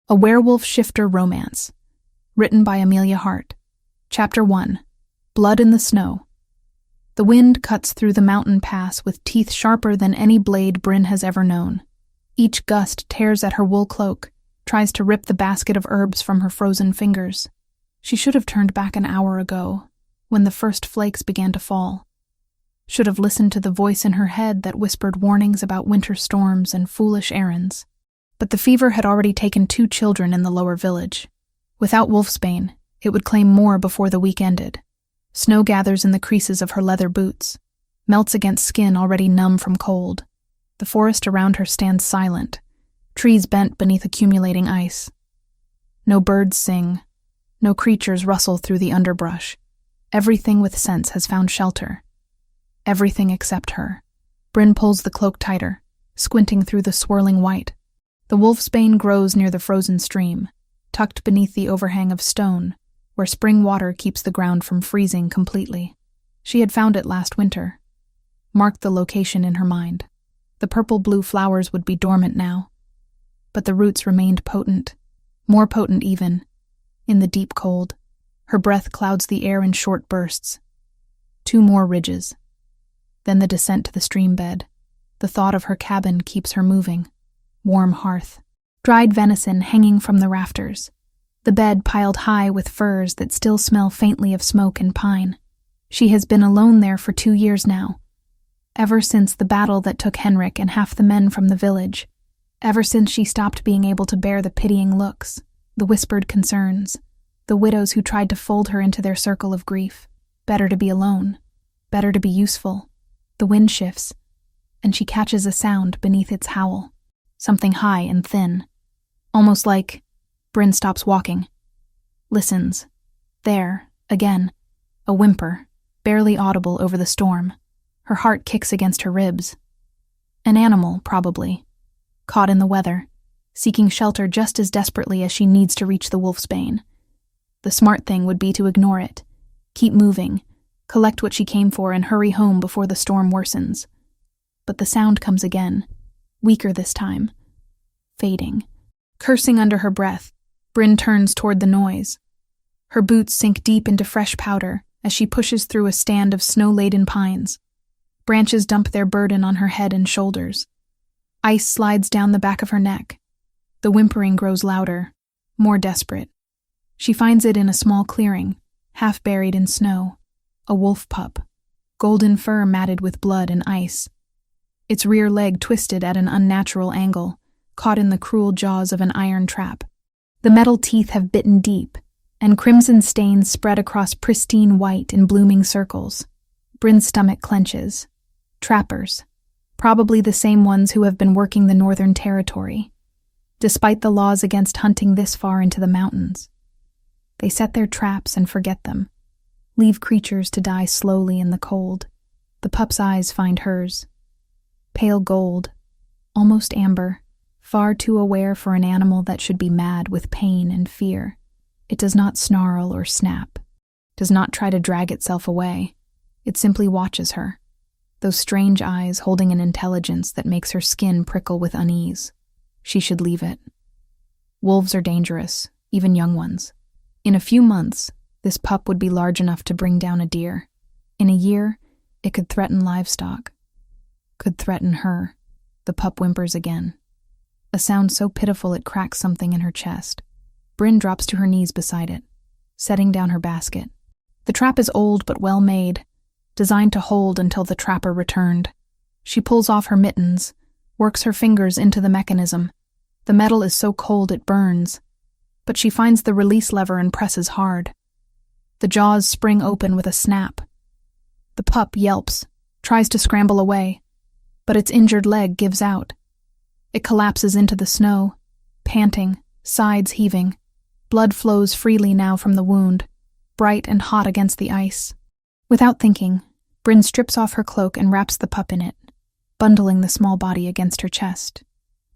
A Werewolf Shifter Romance. Written by Amelia Hart. Chapter 1. Blood in the Snow. The wind cuts through the mountain pass with teeth sharper than any blade Bryn has ever known. Each gust tears at her wool cloak, tries to rip the basket of herbs from her frozen fingers. She should have turned back an hour ago, when the first flakes began to fall. Should have listened to the voice in her head that whispered warnings about winter storms and foolish errands. But the fever had already taken 2 children in the lower village. Without wolfsbane, it would claim more before the week ended. Snow gathers in the creases of her leather boots, melts against skin already numb from cold. The forest around her stands silent, trees bent beneath accumulating ice. No birds sing, no creatures rustle through the underbrush. Everything with sense has found shelter. Everything except her. Bryn pulls the cloak tighter, squinting through the swirling white. The wolfsbane grows near the frozen stream, tucked beneath the overhang of stone, where spring water keeps the ground from freezing completely. She had found it last winter, marked the location in her mind. The purple-blue flowers would be dormant now, but the roots remained potent, more potent even, in the deep cold. Her breath clouds the air in short bursts. 2 more ridges. Then the descent to the stream bed. The thought of her cabin keeps her moving. Warm hearth. Dried venison hanging from the rafters. The bed piled high with furs that still smell faintly of smoke and pine. She has been alone there for 2 years now. Ever since the battle that took Henrik and half the men from the village. Ever since she stopped being able to bear the pitying looks, the whispered concerns, the widows who tried to fold her into their circle of grief. Better to be alone. Better to be useful. The wind shifts, and she catches a sound beneath its howl. Something high and thin. Almost like... Bryn stops walking. Listens. There, again. A whimper, barely audible over the storm. Her heart kicks against her ribs. An animal, probably. Caught in the weather, seeking shelter just as desperately as she needs to reach the wolfsbane. The smart thing would be to ignore it. Keep moving, collect what she came for and hurry home before the storm worsens. But the sound comes again. Weaker this time. Fading. Cursing under her breath, Bryn turns toward the noise. Her boots sink deep into fresh powder as she pushes through a stand of snow-laden pines. Branches dump their burden on her head and shoulders. Ice slides down the back of her neck. The whimpering grows louder, more desperate. She finds it in a small clearing, half buried in snow. A wolf pup, golden fur matted with blood and ice. Its rear leg twisted at an unnatural angle, caught in the cruel jaws of an iron trap. The metal teeth have bitten deep, and crimson stains spread across pristine white in blooming circles. Bryn's stomach clenches. Trappers, probably the same ones who have been working the Northern Territory, despite the laws against hunting this far into the mountains. They set their traps and forget them, leave creatures to die slowly in the cold. The pup's eyes find hers. Pale gold, almost amber, far too aware for an animal that should be mad with pain and fear. It does not snarl or snap, does not try to drag itself away. It simply watches her, those strange eyes holding an intelligence that makes her skin prickle with unease. She should leave it. Wolves are dangerous, even young ones. In a few months, this pup would be large enough to bring down a deer. In a year, it could threaten livestock. Could threaten her. The pup whimpers again. A sound so pitiful it cracks something in her chest. Bryn drops to her knees beside it, setting down her basket. The trap is old but well made, designed to hold until the trapper returned. She pulls off her mittens, works her fingers into the mechanism. The metal is so cold it burns, but she finds the release lever and presses hard. The jaws spring open with a snap. The pup yelps, tries to scramble away, but its injured leg gives out. It collapses into the snow, panting, sides heaving. Blood flows freely now from the wound, bright and hot against the ice. Without thinking, Bryn strips off her cloak and wraps the pup in it, bundling the small body against her chest.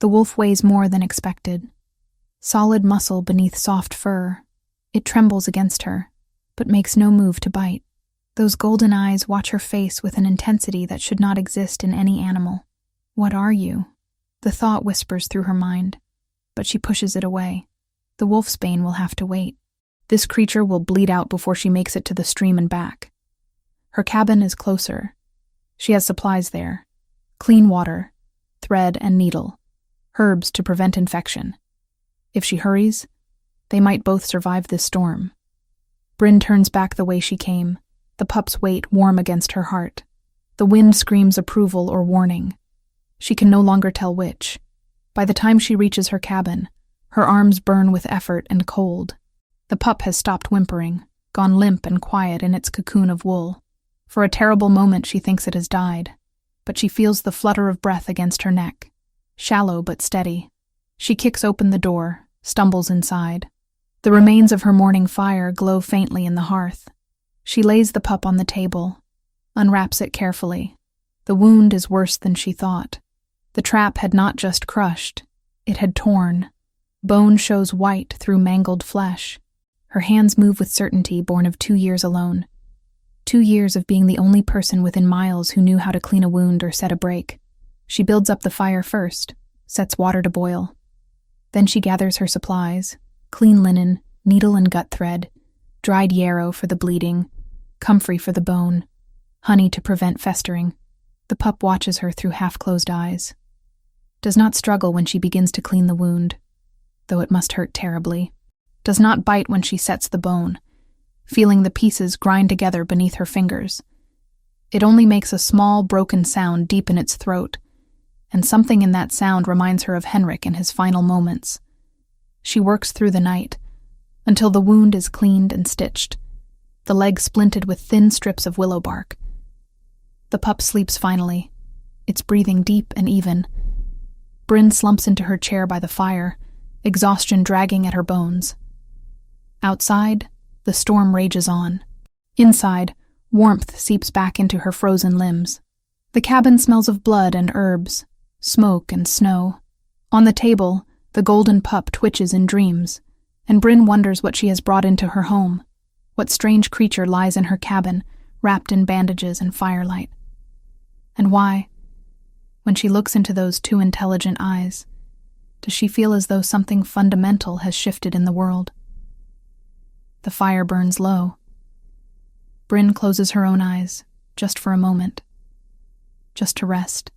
The wolf weighs more than expected. Solid muscle beneath soft fur. It trembles against her, but makes no move to bite. Those golden eyes watch her face with an intensity that should not exist in any animal. What are you? The thought whispers through her mind, but she pushes it away. The wolfsbane will have to wait. This creature will bleed out before she makes it to the stream and back. Her cabin is closer. She has supplies there. Clean water, thread and needle, herbs to prevent infection. If she hurries, they might both survive this storm. Bryn turns back the way she came, the pup's weight warm against her heart. The wind screams approval or warning. She can no longer tell which. By the time she reaches her cabin, her arms burn with effort and cold. The pup has stopped whimpering, gone limp and quiet in its cocoon of wool. For a terrible moment she thinks it has died, but she feels the flutter of breath against her neck, shallow but steady. She kicks open the door, stumbles inside. The remains of her morning fire glow faintly in the hearth. She lays the pup on the table, unwraps it carefully. The wound is worse than she thought. The trap had not just crushed, it had torn. Bone shows white through mangled flesh. Her hands move with certainty born of 2 years alone. 2 years of being the only person within miles who knew how to clean a wound or set a break. She builds up the fire first, sets water to boil. Then she gathers her supplies, clean linen, needle and gut thread, dried yarrow for the bleeding, comfrey for the bone, honey to prevent festering. The pup watches her through half-closed eyes. Does not struggle when she begins to clean the wound, though it must hurt terribly. Does not bite when she sets the bone, feeling the pieces grind together beneath her fingers. It only makes a small, broken sound deep in its throat, and something in that sound reminds her of Henrik in his final moments. She works through the night, until the wound is cleaned and stitched, the leg splinted with thin strips of willow bark. The pup sleeps finally, its breathing deep and even. Bryn slumps into her chair by the fire, exhaustion dragging at her bones. Outside, the storm rages on. Inside, warmth seeps back into her frozen limbs. The cabin smells of blood and herbs, smoke and snow. On the table, the golden pup twitches in dreams, and Bryn wonders what she has brought into her home. What strange creature lies in her cabin, wrapped in bandages and firelight? And why, when she looks into those two intelligent eyes, does she feel as though something fundamental has shifted in the world? The fire burns low. Bryn closes her own eyes, just for a moment, just to rest.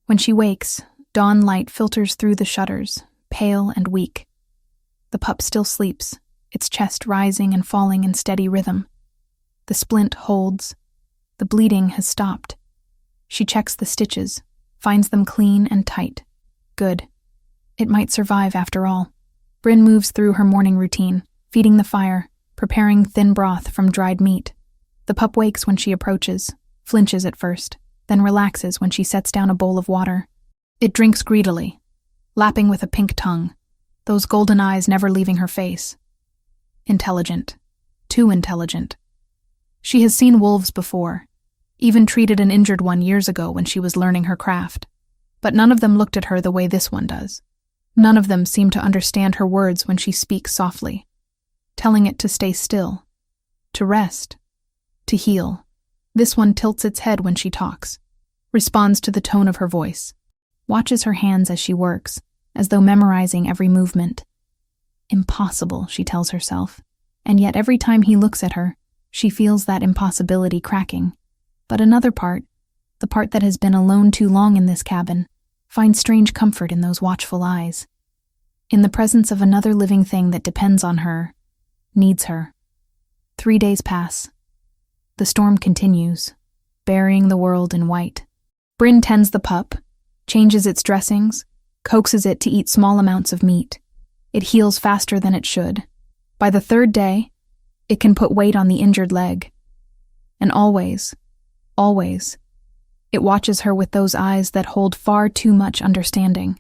When she wakes, dawn light filters through the shutters, pale and weak. The pup still sleeps, its chest rising and falling in steady rhythm. The splint holds. The bleeding has stopped. She checks the stitches, finds them clean and tight. Good. It might survive after all. Bryn moves through her morning routine, feeding the fire, preparing thin broth from dried meat. The pup wakes when she approaches, flinches at first, then relaxes when she sets down a bowl of water. It drinks greedily, lapping with a pink tongue, those golden eyes never leaving her face. Intelligent. Too intelligent. She has seen wolves before, even treated an injured one years ago when she was learning her craft. But none of them looked at her the way this one does. None of them seem to understand her words when she speaks softly, telling it to stay still, to rest, to heal. This one tilts its head when she talks, responds to the tone of her voice, watches her hands as she works, as though memorizing every movement. Impossible, she tells herself, and yet every time he looks at her, she feels that impossibility cracking. But another part, the part that has been alone too long in this cabin, finds strange comfort in those watchful eyes, in the presence of another living thing that depends on her, needs her. 3 days pass. The storm continues, burying the world in white. Bryn tends the pup, changes its dressings, coaxes it to eat small amounts of meat. It heals faster than it should. By the 3rd day, it can put weight on the injured leg. And always, it watches her with those eyes that hold far too much understanding.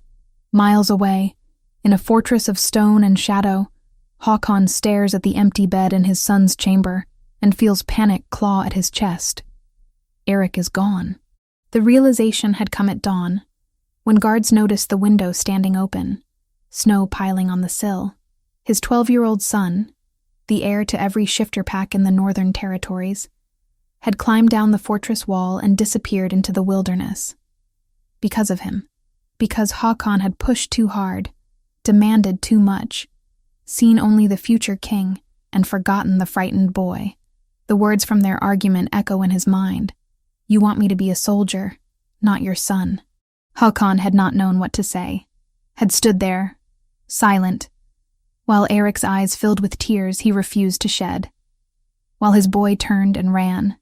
Miles away, in a fortress of stone and shadow, Håkon stares at the empty bed in his son's chamber and feels panic claw at his chest. Eric is gone. The realization had come at dawn, when guards noticed the window standing open, snow piling on the sill. His 12-year-old son, the heir to every shifter pack in the Northern Territories, had climbed down the fortress wall and disappeared into the wilderness. Because of him. Because Håkon had pushed too hard. demanded too much, seen only the future king and forgotten the frightened boy. The words from their argument echo in his mind. You want me to be a soldier, not your son. Håkon had not known what to say, had stood there, silent, while Eric's eyes filled with tears he refused to shed, while his boy turned and ran.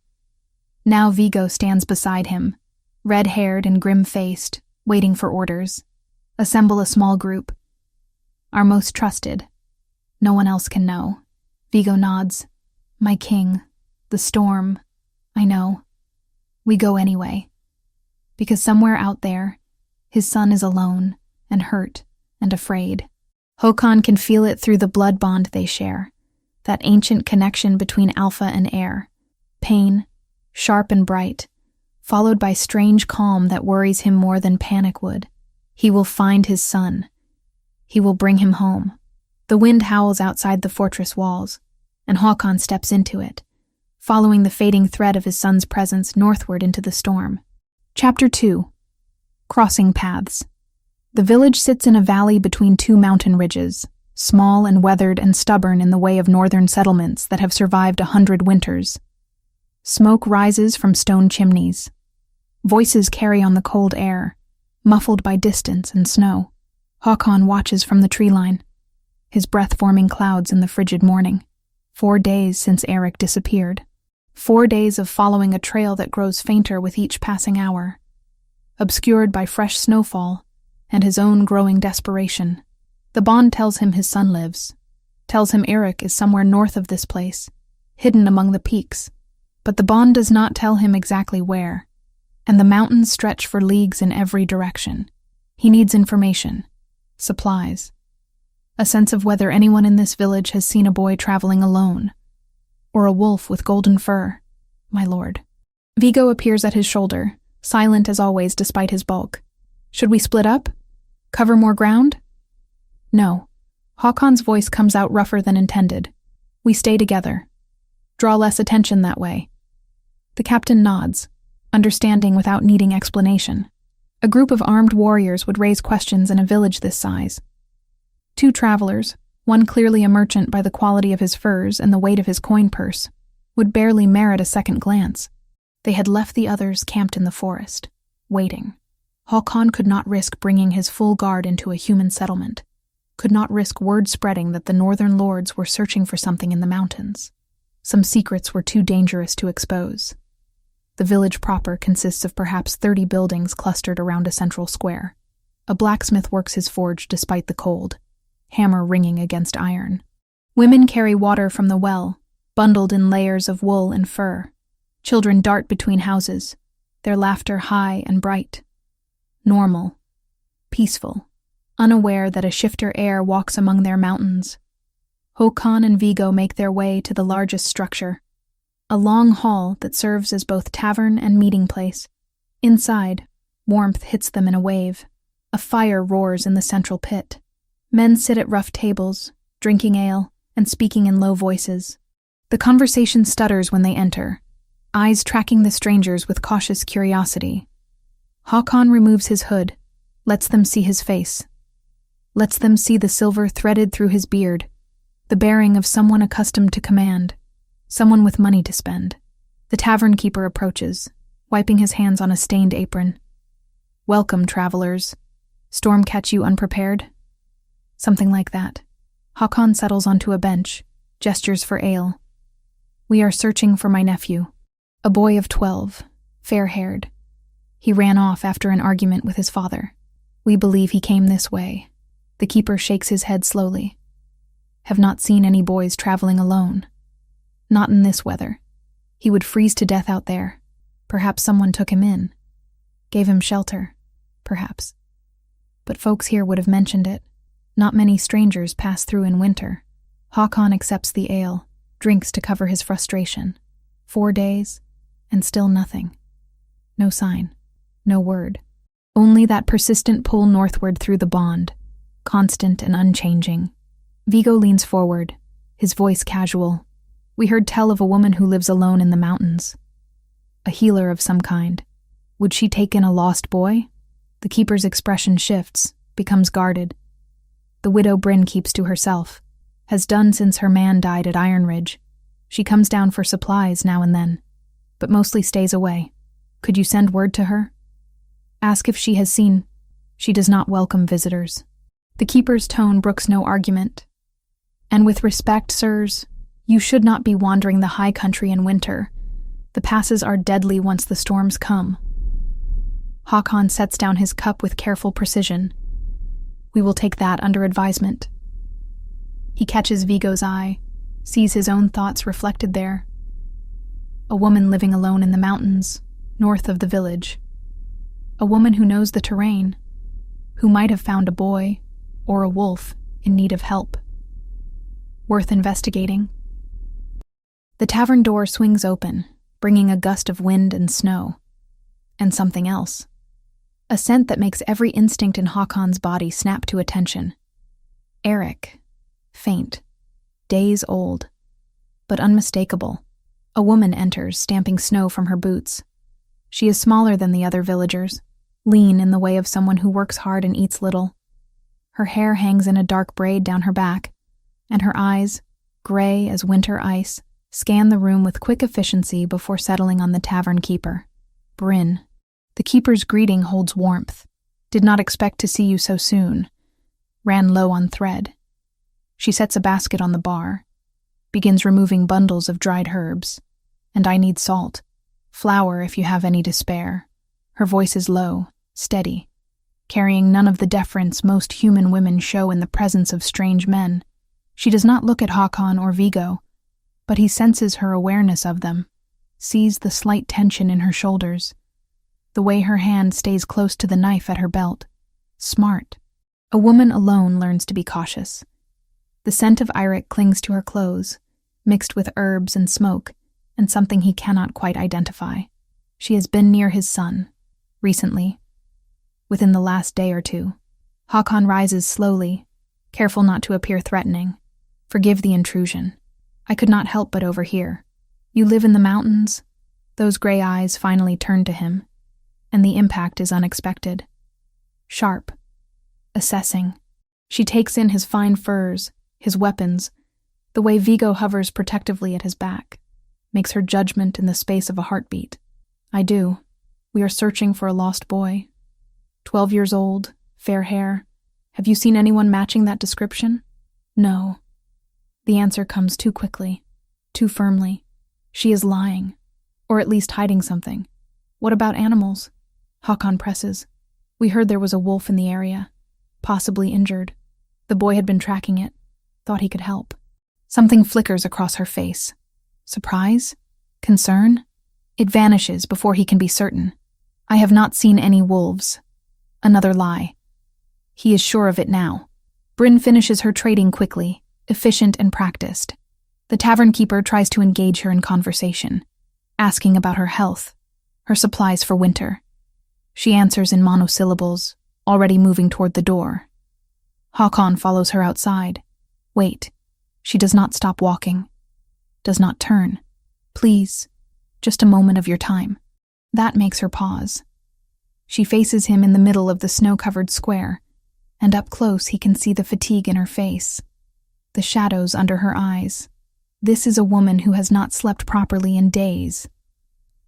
Now Viggo stands beside him, red-haired and grim-faced, waiting for orders. Assemble a small group. Our most trusted. No one else can know. Viggo nods. My king. The storm. I know. We go anyway. Because somewhere out there, his son is alone and hurt and afraid. Håkon can feel it through the blood bond they share, that ancient connection between alpha and heir. Pain, sharp and bright, followed by strange calm that worries him more than panic would. He will find his son. He will bring him home. The wind howls outside the fortress walls, and Håkon steps into it, following the fading thread of his son's presence northward into the storm. Chapter 2. Crossing Paths. The village sits in a valley between two mountain ridges, small and weathered and stubborn in the way of northern settlements that have survived 100 winters. Smoke rises from stone chimneys. Voices carry on the cold air, muffled by distance and snow. Håkon watches from the tree line, his breath forming clouds in the frigid morning. 4 days since Eric disappeared. 4 days of following a trail that grows fainter with each passing hour, obscured by fresh snowfall and his own growing desperation. The bond tells him his son lives, tells him Eric is somewhere north of this place, hidden among the peaks, but the bond does not tell him exactly where, and the mountains stretch for leagues in every direction. He needs information, supplies, a sense of whether anyone in this village has seen a boy traveling alone, or a wolf with golden fur, my lord. Viggo appears at his shoulder, silent as always despite his bulk. Should we split up? Cover more ground? No. Håkon's voice comes out rougher than intended. We stay together. Draw less attention that way. The captain nods, understanding without needing explanation. A group of armed warriors would raise questions in a village this size. 2 travelers, one clearly a merchant by the quality of his furs and the weight of his coin purse, would barely merit a second glance. They had left the others camped in the forest, waiting. Håkon could not risk bringing his full guard into a human settlement, could not risk word spreading that the northern lords were searching for something in the mountains. Some secrets were too dangerous to expose. The village proper consists of perhaps 30 buildings clustered around a central square. A blacksmith works his forge despite the cold, hammer ringing against iron. Women carry water from the well, bundled in layers of wool and fur. Children dart between houses, their laughter high and bright. Normal, peaceful, unaware that a shifter heir walks among their mountains. Håkon and Viggo make their way to the largest structure, a long hall that serves as both tavern and meeting place. Inside, warmth hits them in a wave. A fire roars in the central pit. Men sit at rough tables, drinking ale and speaking in low voices. The conversation stutters when they enter, eyes tracking the strangers with cautious curiosity. Håkon removes his hood, lets them see his face, lets them see the silver threaded through his beard, the bearing of someone accustomed to command, someone with money to spend. The tavern keeper approaches, wiping his hands on a stained apron. Welcome, travelers. Storm catch you unprepared? Something like that. Håkon settles onto a bench, gestures for ale. We are searching for my nephew, a boy of 12, fair-haired. He ran off after an argument with his father. We believe he came this way. The keeper shakes his head slowly. Have not seen any boys traveling alone. Not in this weather. He would freeze to death out there. Perhaps someone took him in. Gave him shelter. Perhaps. But folks here would have mentioned it. Not many strangers pass through in winter. Håkon accepts the ale, drinks to cover his frustration. 4 days, and still nothing. No sign. No word. Only that persistent pull northward through the bond, constant and unchanging. Viggo leans forward, his voice casual. We heard tell of a woman who lives alone in the mountains. A healer of some kind. Would she take in a lost boy? The keeper's expression shifts, becomes guarded. The widow Bryn keeps to herself, has done since her man died at Iron Ridge. She comes down for supplies now and then, but mostly stays away. Could you send word to her? Ask if she has seen. She does not welcome visitors. The keeper's tone brooks no argument. And with respect, sirs, you should not be wandering the high country in winter. The passes are deadly once the storms come. Håkon sets down his cup with careful precision. We will take that under advisement. He catches Viggo's eye, sees his own thoughts reflected there. A woman living alone in the mountains, north of the village. A woman who knows the terrain, who might have found a boy or a wolf in need of help. Worth investigating. The tavern door swings open, bringing a gust of wind and snow. And something else. A scent that makes every instinct in Håkon's body snap to attention. Eric. Faint. Days old. But unmistakable. A woman enters, stamping snow from her boots. She is smaller than the other villagers, lean in the way of someone who works hard and eats little. Her hair hangs in a dark braid down her back, and her eyes, gray as winter ice, scan the room with quick efficiency before settling on the tavern keeper. Bryn. The keeper's greeting holds warmth. Did not expect to see you so soon. Ran low on thread. She sets a basket on the bar, begins removing bundles of dried herbs. And I need salt. Flour if you have any to spare. Her voice is low, steady, carrying none of the deference most human women show in the presence of strange men. She does not look at Håkon or Viggo, but he senses her awareness of them, sees the slight tension in her shoulders, the way her hand stays close to the knife at her belt. Smart. A woman alone learns to be cautious. The scent of Eirik clings to her clothes, mixed with herbs and smoke, and something he cannot quite identify. She has been near his son, recently, within the last day or two. Håkon rises slowly, careful not to appear threatening. Forgive the intrusion. I could not help but overhear. You live in the mountains? Those gray eyes finally turn to him, and the impact is unexpected. Sharp. Assessing. She takes in his fine furs, his weapons, the way Viggo hovers protectively at his back, makes her judgment in the space of a heartbeat. I do. We are searching for a lost boy. 12 years old, fair hair. Have you seen anyone matching that description? No. The answer comes too quickly, too firmly. She is lying, or at least hiding something. What about animals? Håkon presses. We heard there was a wolf in the area, possibly injured. The boy had been tracking it, thought he could help. Something flickers across her face. Surprise? Concern? It vanishes before he can be certain. I have not seen any wolves. Another lie. He is sure of it now. Bryn finishes her trading quickly, efficient and practiced. The tavern keeper tries to engage her in conversation, asking about her health, her supplies for winter. She answers in monosyllables, already moving toward the door. Håkon follows her outside. Wait. She does not stop walking. Does not turn. Please. Just a moment of your time. That makes her pause. She faces him in the middle of the snow-covered square, and up close he can see the fatigue in her face, the shadows under her eyes. This is a woman who has not slept properly in days.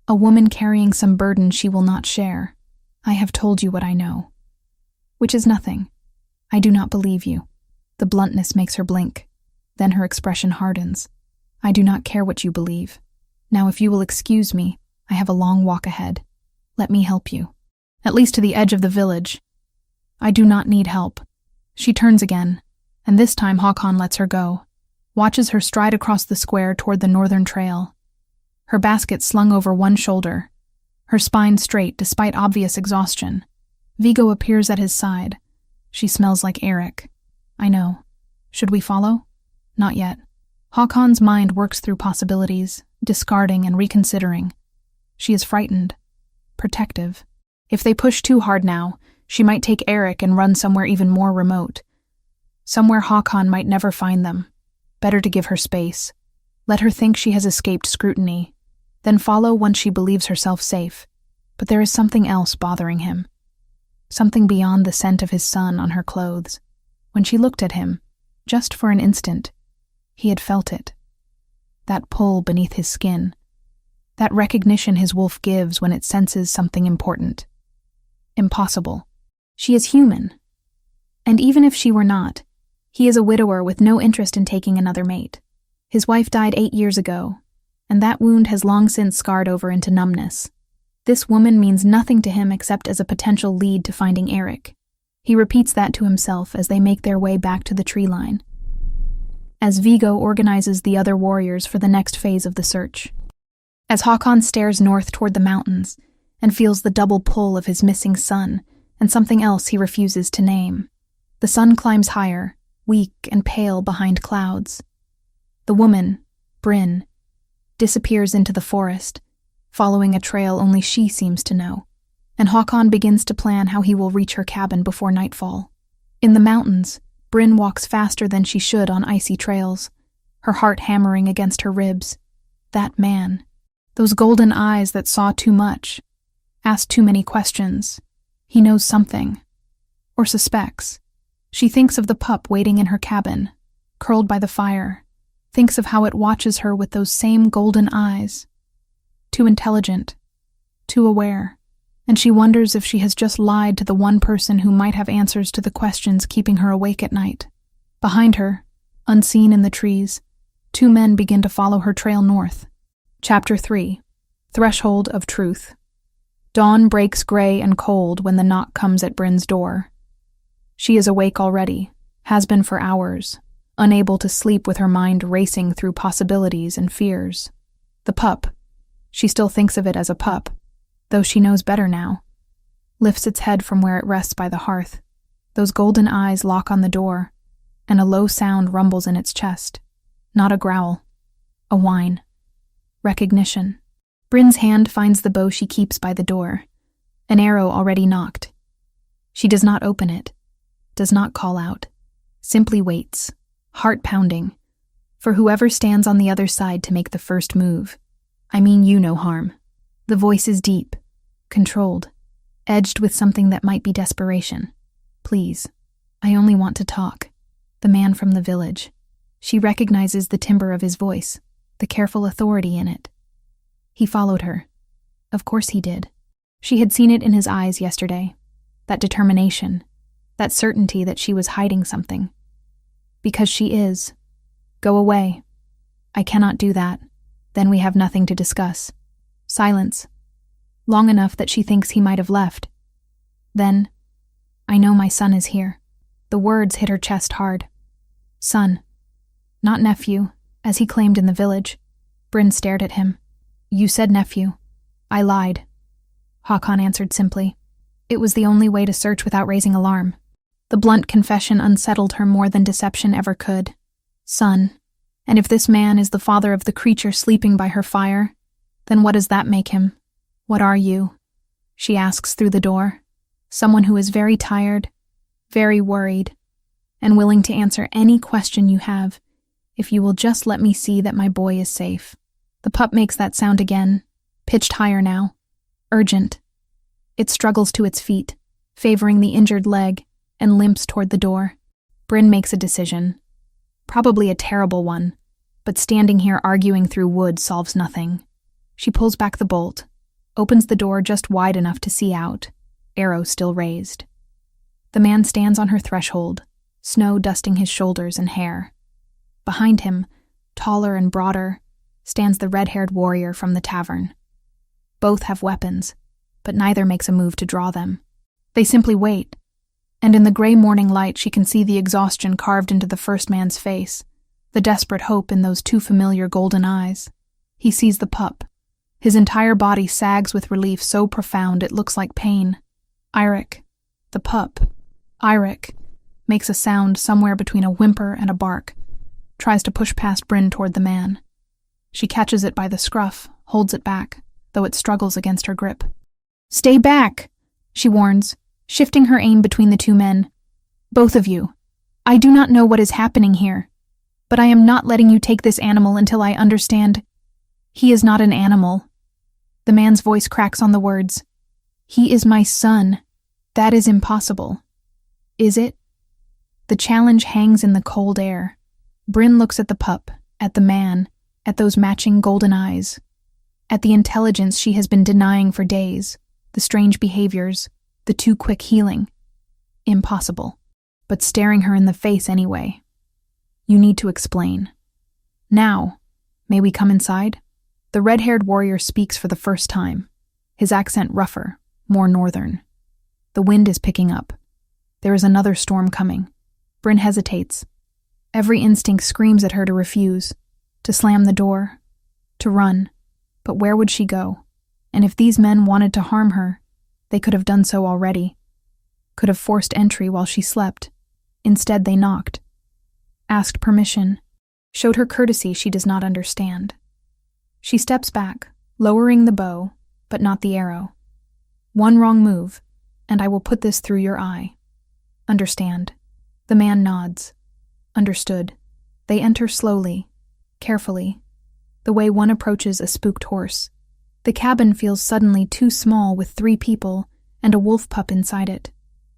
A woman carrying some burden she will not share. I have told you what I know. Which is nothing. I do not believe you. The bluntness makes her blink. Then her expression hardens. I do not care what you believe. Now if you will excuse me, I have a long walk ahead. Let me help you. At least to the edge of the village. I do not need help. She turns again, and this time Håkon lets her go, watches her stride across the square toward the northern trail. Her basket slung over one shoulder, her spine straight despite obvious exhaustion. Viggo appears at his side. She smells like Eric. I know. Should we follow? Not yet. Håkon's mind works through possibilities, discarding and reconsidering. She is frightened. Protective. If they push too hard now, she might take Eric and run somewhere even more remote. Somewhere Håkon might never find them. Better to give her space. Let her think she has escaped scrutiny. Then follow once she believes herself safe. But there is something else bothering him. Something beyond the scent of his son on her clothes. When she looked at him, just for an instant, he had felt it. That pull beneath his skin. That recognition his wolf gives when it senses something important. Impossible. She is human. And even if she were not, he is a widower with no interest in taking another mate. His wife died 8 years ago, and that wound has long since scarred over into numbness. This woman means nothing to him except as a potential lead to finding Eric. He repeats that to himself as they make their way back to the tree line. As Vigo organizes the other warriors for the next phase of the search. As Håkon stares north toward the mountains and feels the double pull of his missing son and something else he refuses to name. The sun climbs higher, weak and pale behind clouds. The woman, Bryn, disappears into the forest, following a trail only she seems to know, and Håkon begins to plan how he will reach her cabin before nightfall. In the mountains, Bryn walks faster than she should on icy trails, her heart hammering against her ribs. That man, those golden eyes that saw too much, asked too many questions. He knows something, or suspects. She thinks of the pup waiting in her cabin, curled by the fire, thinks of how it watches her with those same golden eyes. Too intelligent, too aware, and she wonders if she has just lied to the one person who might have answers to the questions keeping her awake at night. Behind her, unseen in the trees, 2 men begin to follow her trail north. Chapter 3. Threshold of Truth. Dawn breaks gray and cold when the knock comes at Bryn's door. She is awake already, has been for hours, unable to sleep with her mind racing through possibilities and fears. The pup, she still thinks of it as a pup, though she knows better now, lifts its head from where it rests by the hearth. Those golden eyes lock on the door, and a low sound rumbles in its chest. Not a growl, a whine. Recognition. Bryn's hand finds the bow she keeps by the door, an arrow already nocked. She does not open it, does not call out, simply waits, heart pounding, for whoever stands on the other side to make the first move. I mean you no harm. The voice is deep, controlled, edged with something that might be desperation. Please, I only want to talk. The man from the village. She recognizes the timbre of his voice, the careful authority in it. He followed her. Of course he did. She had seen it in his eyes yesterday. That determination, that certainty that she was hiding something. Because she is. Go away. I cannot do that. Then we have nothing to discuss. Silence. Long enough that she thinks he might have left. Then, I know my son is here. The words hit her chest hard. Son. Not nephew, as he claimed in the village. Bryn stared at him. You said nephew. I lied. Håkon answered simply. It was the only way to search without raising alarm. The blunt confession unsettled her more than deception ever could. Son. And if this man is the father of the creature sleeping by her fire, then what does that make him? What are you? She asks through the door. Someone who is very tired, very worried, and willing to answer any question you have, if you will just let me see that my boy is safe. The pup makes that sound again, pitched higher now. Urgent. It struggles to its feet, favoring the injured leg, and limps toward the door. Bryn makes a decision. Probably a terrible one, but standing here arguing through wood solves nothing. She pulls back the bolt, opens the door just wide enough to see out, arrow still raised. The man stands on her threshold, snow dusting his shoulders and hair. Behind him, taller and broader, stands the red-haired warrior from the tavern. Both have weapons, but neither makes a move to draw them. They simply wait, and in the gray morning light she can see the exhaustion carved into the first man's face, the desperate hope in those 2 familiar golden eyes. He sees the pup. His entire body sags with relief so profound it looks like pain. Eirik, the pup, Eirik, makes a sound somewhere between a whimper and a bark, tries to push past Bryn toward the man. She catches it by the scruff, holds it back, though it struggles against her grip. Stay back, she warns, shifting her aim between the 2 men. Both of you. I do not know what is happening here, but I am not letting you take this animal until I understand. He is not an animal. The man's voice cracks on the words. He is my son. That is impossible. Is it? The challenge hangs in the cold air. Bryn looks at the pup, at the man, at those matching golden eyes, at the intelligence she has been denying for days, the strange behaviors, the too quick healing. Impossible. But staring her in the face anyway. You need to explain. Now, may we come inside? The red-haired warrior speaks for the first time, his accent rougher, more northern. The wind is picking up. There is another storm coming. Bryn hesitates. Every instinct screams at her to refuse, to slam the door, to run. But where would she go? And if these men wanted to harm her, they could have done so already. Could have forced entry while she slept. Instead, they knocked. Asked permission. Showed her courtesy she does not understand. She steps back, lowering the bow, but not the arrow. One wrong move, and I will put this through your eye. Understand. The man nods. Understood. They enter slowly, carefully, the way one approaches a spooked horse. The cabin feels suddenly too small with 3 people and a wolf pup inside it.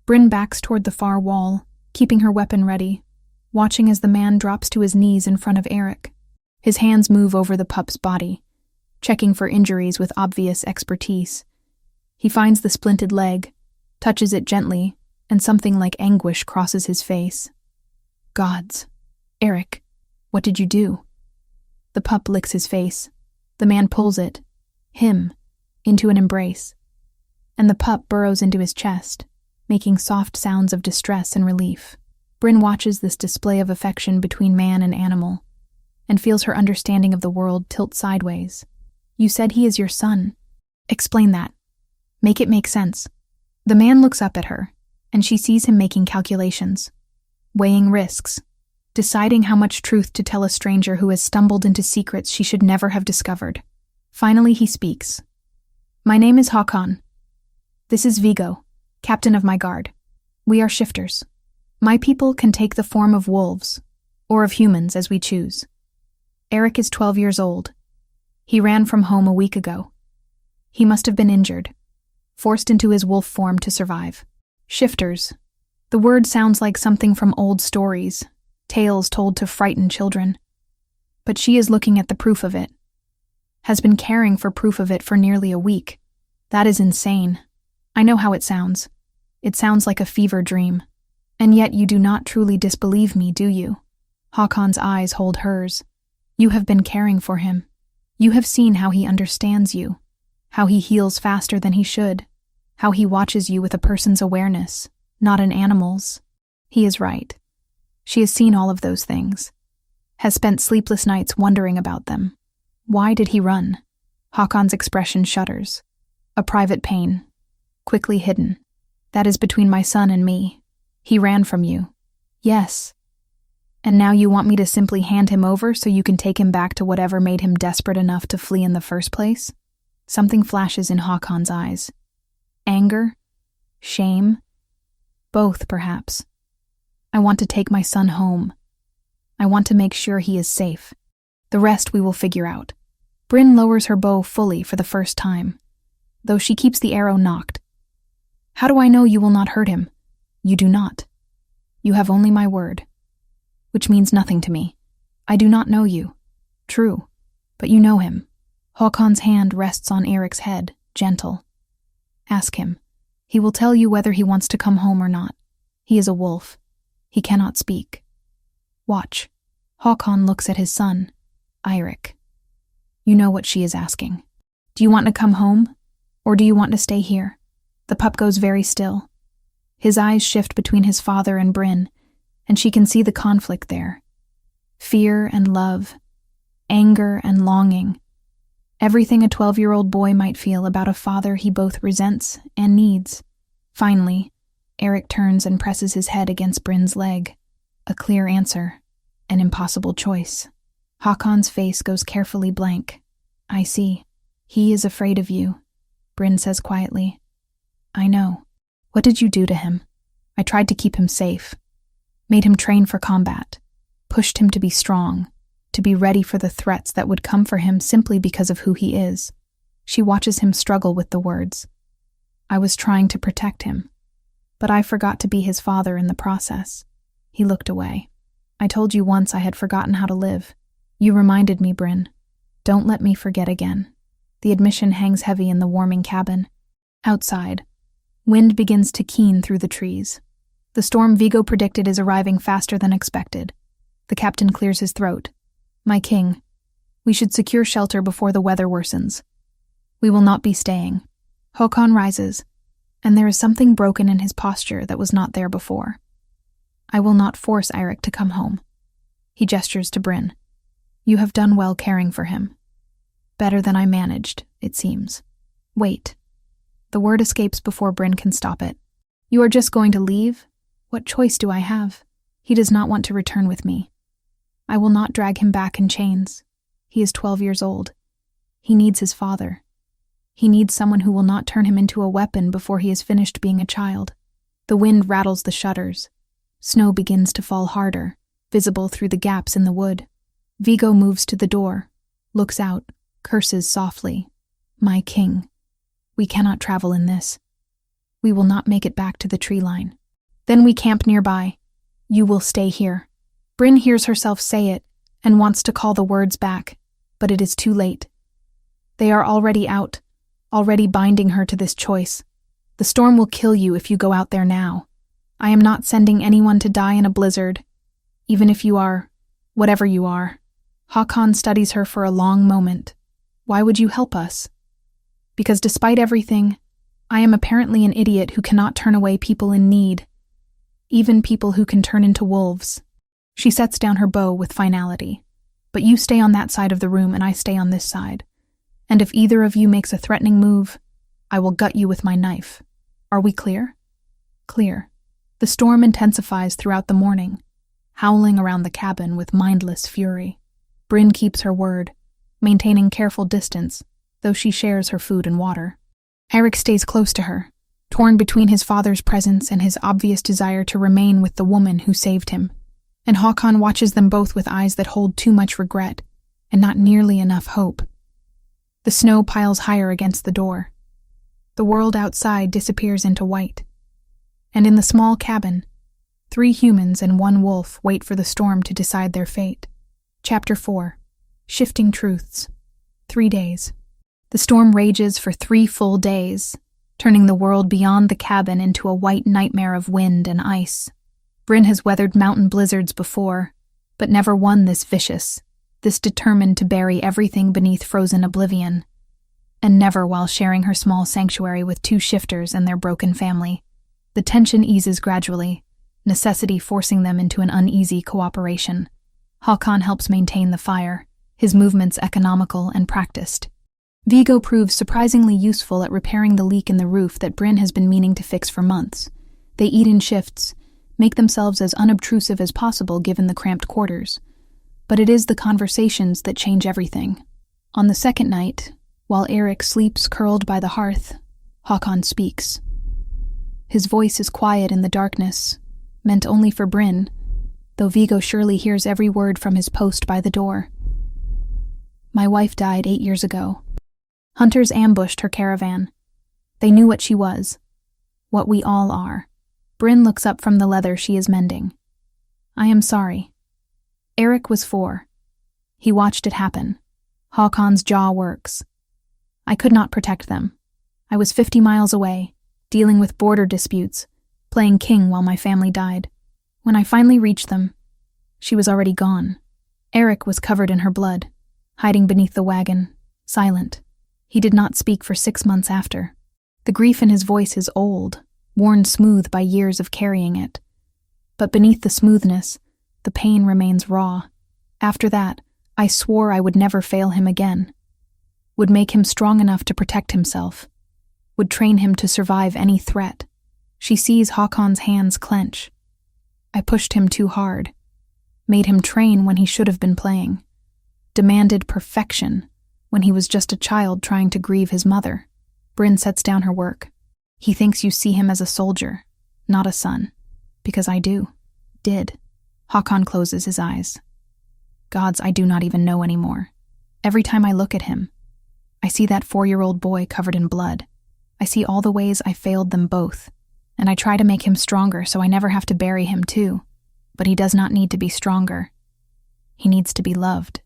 Bryn backs toward the far wall, keeping her weapon ready, watching as the man drops to his knees in front of Eric. His hands move over the pup's body, checking for injuries with obvious expertise. He finds the splinted leg, touches it gently, and something like anguish crosses his face. Gods. Eric, what did you do? The pup licks his face. The man pulls it, him, into an embrace. And the pup burrows into his chest, making soft sounds of distress and relief. Bryn watches this display of affection between man and animal, and feels her understanding of the world tilt sideways. You said he is your son. Explain that. Make it make sense. The man looks up at her, and she sees him making calculations, weighing risks, deciding how much truth to tell a stranger who has stumbled into secrets she should never have discovered. Finally, he speaks. My name is Håkon. This is Viggo, captain of my guard. We are shifters. My people can take the form of wolves, or of humans as we choose. Eric is 12 years old. He ran from home a week ago. He must have been injured, forced into his wolf form to survive. Shifters. The word sounds like something from old stories, tales told to frighten children. But she is looking at the proof of it. Has been caring for proof of it for nearly a week. That is insane. I know how it sounds. It sounds like a fever dream. And yet you do not truly disbelieve me, do you? Håkon's eyes hold hers. You have been caring for him. You have seen how he understands you, how he heals faster than he should, how he watches you with a person's awareness, not an animal's. He is right. She has seen all of those things, has spent sleepless nights wondering about them. Why did he run? Håkon's expression shudders. A private pain, quickly hidden. That is between my son and me. He ran from you. Yes. And now you want me to simply hand him over so you can take him back to whatever made him desperate enough to flee in the first place? Something flashes in Håkon's eyes. Anger? Shame? Both, perhaps. I want to take my son home. I want to make sure he is safe. The rest we will figure out. Bryn lowers her bow fully for the first time, though she keeps the arrow nocked. How do I know you will not hurt him? You do not. You have only my word, which means nothing to me. I do not know you. True, but you know him. Håkon's hand rests on Eric's head, gentle. Ask him. He will tell you whether he wants to come home or not. He is a wolf. He cannot speak. Watch. Håkon looks at his son, Eirik. You know what she is asking. Do you want to come home, or do you want to stay here? The pup goes very still. His eyes shift between his father and Bryn, and she can see the conflict there. Fear and love, anger and longing. Everything a 12-year-old boy might feel about a father he both resents and needs. Finally, Eric turns and presses his head against Bryn's leg. A clear answer, an impossible choice. Håkon's face goes carefully blank. I see. He is afraid of you, Bryn says quietly. I know. What did you do to him? I tried to keep him safe. Made him train for combat. Pushed him to be strong, to be ready for the threats that would come for him simply because of who he is. She watches him struggle with the words. I was trying to protect him, but I forgot to be his father in the process. He looked away. I told you once I had forgotten how to live. You reminded me, Bryn. Don't let me forget again. The admission hangs heavy in the warming cabin. Outside, wind begins to keen through the trees. The storm Vigo predicted is arriving faster than expected. The captain clears his throat. My king, we should secure shelter before the weather worsens. We will not be staying. Håkon rises, and there is something broken in his posture that was not there before. I will not force Eirik to come home. He gestures to Bryn. You have done well caring for him. Better than I managed, it seems. Wait. The word escapes before Bryn can stop it. You are just going to leave? What choice do I have? He does not want to return with me. I will not drag him back in chains. He is 12 years old. He needs his father. He needs someone who will not turn him into a weapon before he is finished being a child. The wind rattles the shutters. Snow begins to fall harder, visible through the gaps in the wood. Vigo moves to the door, looks out, curses softly. My king, we cannot travel in this. We will not make it back to the tree line. Then we camp nearby. You will stay here. Bryn hears herself say it and wants to call the words back, but it is too late. They are already out, already binding her to this choice. The storm will kill you if you go out there now. I am not sending anyone to die in a blizzard, even if you are, whatever you are. Håkon studies her for a long moment. Why would you help us? Because despite everything, I am apparently an idiot who cannot turn away people in need, even people who can turn into wolves. She sets down her bow with finality. But you stay on that side of the room and I stay on this side. And if either of you makes a threatening move, I will gut you with my knife. Are we clear? Clear. The storm intensifies throughout the morning, howling around the cabin with mindless fury. Bryn keeps her word, maintaining careful distance, though she shares her food and water. Eirik stays close to her, torn between his father's presence and his obvious desire to remain with the woman who saved him. And Håkon watches them both with eyes that hold too much regret and not nearly enough hope. The snow piles higher against the door. The world outside disappears into white. And in the small cabin, 3 humans and 1 wolf wait for the storm to decide their fate. Chapter 4. Shifting Truths. 3 days. The storm rages for 3 full days, turning the world beyond the cabin into a white nightmare of wind and ice. Bryn has weathered mountain blizzards before, but never one this vicious, this determined to bury everything beneath frozen oblivion, and never while sharing her small sanctuary with 2 shifters and their broken family. The tension eases gradually, necessity forcing them into an uneasy cooperation. Håkon helps maintain the fire, his movements economical and practiced. Vigo proves surprisingly useful at repairing the leak in the roof that Bryn has been meaning to fix for months. They eat in shifts, make themselves as unobtrusive as possible given the cramped quarters. But it is the conversations that change everything. On the second night, while Eirik sleeps curled by the hearth, Håkon speaks. His voice is quiet in the darkness, meant only for Bryn, though Vigo surely hears every word from his post by the door. My wife died 8 years ago. Hunters ambushed her caravan. They knew what she was, what we all are. Bryn looks up from the leather she is mending. I am sorry. Eirik was 4. He watched it happen. Håkon's jaw works. I could not protect them. I was 50 miles away, dealing with border disputes, playing king while my family died. When I finally reached them, she was already gone. Eirik was covered in her blood, hiding beneath the wagon, silent. He did not speak for 6 months after. The grief in his voice is old, worn smooth by years of carrying it. But beneath the smoothness, the pain remains raw. After that, I swore I would never fail him again. Would make him strong enough to protect himself. Would train him to survive any threat. She sees Håkon's hands clench. I pushed him too hard. Made him train when he should have been playing. Demanded perfection when he was just a child trying to grieve his mother. Bryn sets down her work. He thinks you see him as a soldier, not a son. Because I do. Did. Håkon closes his eyes. Gods I do not even know anymore. Every time I look at him, I see that 4-year-old boy covered in blood. I see all the ways I failed them both, and I try to make him stronger so I never have to bury him too. But he does not need to be stronger. He needs to be loved.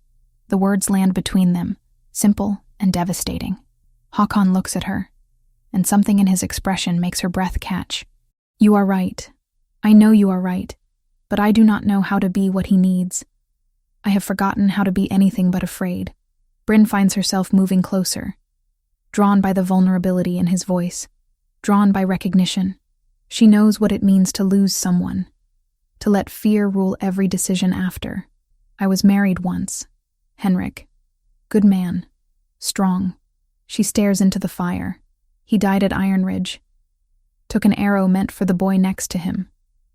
The words land between them, simple and devastating. Håkon looks at her, and something in his expression makes her breath catch. You are right. I know you are right, but I do not know how to be what he needs. I have forgotten how to be anything but afraid. Brynn finds herself moving closer, drawn by the vulnerability in his voice, drawn by recognition. She knows what it means to lose someone, to let fear rule every decision after. I was married once. Henrik. Good man. Strong. She stares into the fire. He died at Iron Ridge. Took an arrow meant for the boy next to him.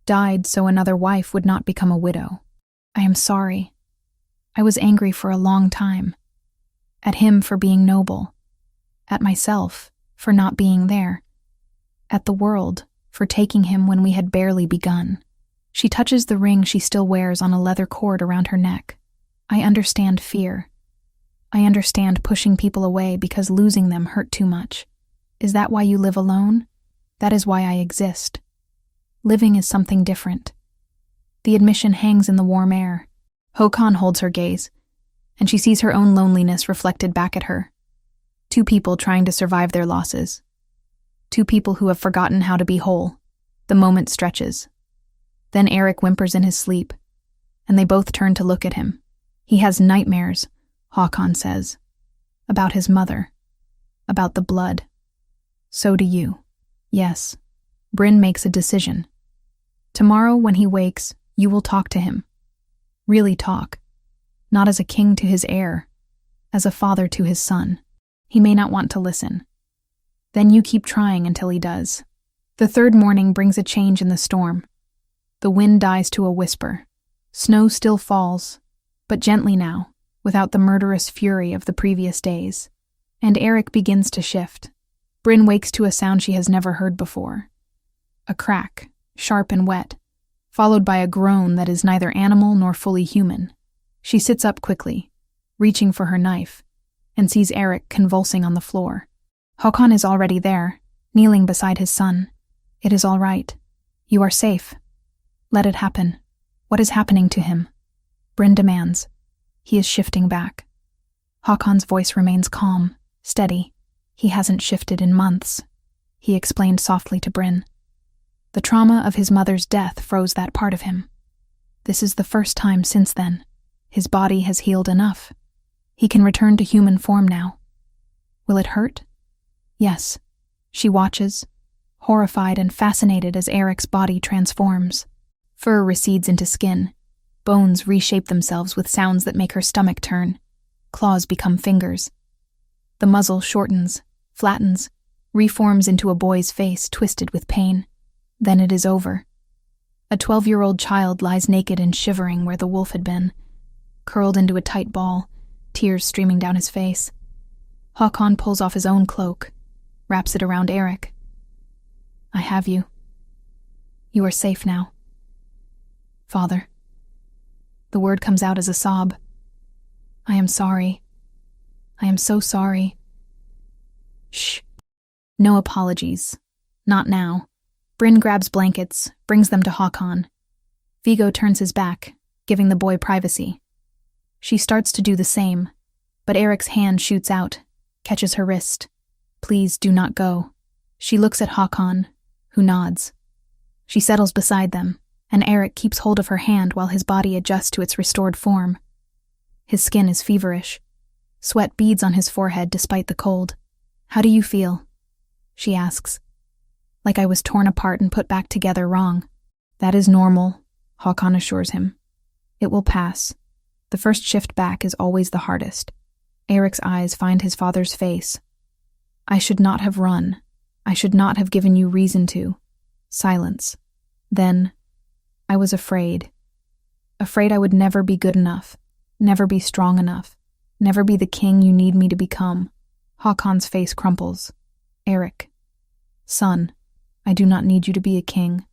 Died so another wife would not become a widow. I am sorry. I was angry for a long time. At him for being noble. At myself for not being there. At the world for taking him when we had barely begun. She touches the ring she still wears on a leather cord around her neck. I understand fear. I understand pushing people away because losing them hurt too much. Is that why you live alone? That is why I exist. Living is something different. The admission hangs in the warm air. Håkon holds her gaze, and she sees her own loneliness reflected back at her. Two people trying to survive their losses. Two people who have forgotten how to be whole. The moment stretches. Then Eric whimpers in his sleep, and they both turn to look at him. He has nightmares, Håkon says. About his mother. About the blood. So do you. Yes. Brynn makes a decision. Tomorrow when he wakes, you will talk to him. Really talk. Not as a king to his heir, as a father to his son. He may not want to listen. Then you keep trying until he does. The third morning brings a change in the storm. The wind dies to a whisper. Snow still falls, but gently now, without the murderous fury of the previous days. And Eric begins to shift. Brynn wakes to a sound she has never heard before. A crack, sharp and wet, followed by a groan that is neither animal nor fully human. She sits up quickly, reaching for her knife, and sees Eric convulsing on the floor. Håkon is already there, kneeling beside his son. It is all right. You are safe. Let it happen. What is happening to him? Brynn demands. He is shifting back. Håkon's voice remains calm, steady. He hasn't shifted in months, he explained softly to Brynn. The trauma of his mother's death froze that part of him. This is the first time since then. His body has healed enough. He can return to human form now. Will it hurt? Yes. She watches, horrified and fascinated as Eric's body transforms. Fur recedes into skin. Bones reshape themselves with sounds that make her stomach turn. Claws become fingers. The muzzle shortens, flattens, reforms into a boy's face twisted with pain. Then it is over. A 12-year-old child lies naked and shivering where the wolf had been, curled into a tight ball, tears streaming down his face. Håkon pulls off his own cloak, wraps it around Eric. I have you. You are safe now. Father. The word comes out as a sob. I am sorry. I am so sorry. Shh. No apologies. Not now. Brynn grabs blankets, brings them to Håkon. Viggo turns his back, giving the boy privacy. She starts to do the same, but Eric's hand shoots out, catches her wrist. Please do not go. She looks at Håkon, who nods. She settles beside them, and Eric keeps hold of her hand while his body adjusts to its restored form. His skin is feverish. Sweat beads on his forehead despite the cold. How do you feel? She asks. Like I was torn apart and put back together wrong. That is normal, Håkon assures him. It will pass. The first shift back is always the hardest. Eric's eyes find his father's face. I should not have run. I should not have given you reason to. Silence. Then, I was afraid. Afraid I would never be good enough, never be strong enough, never be the king you need me to become. Håkon's face crumples. Eric. Son, I do not need you to be a king.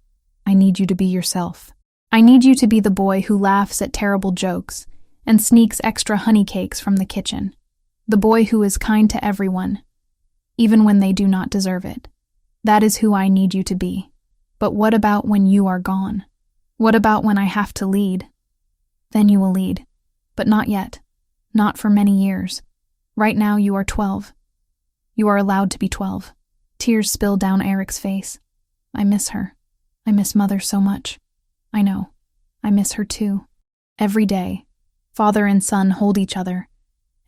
I need you to be yourself. I need you to be the boy who laughs at terrible jokes and sneaks extra honey cakes from the kitchen. The boy who is kind to everyone, even when they do not deserve it. That is who I need you to be. But what about when you are gone? What about when I have to lead? Then you will lead. But not yet. Not for many years. Right now you are 12. You are allowed to be 12. Tears spill down Eric's face. I miss her. I miss Mother so much. I know. I miss her too. Every day, father and son hold each other,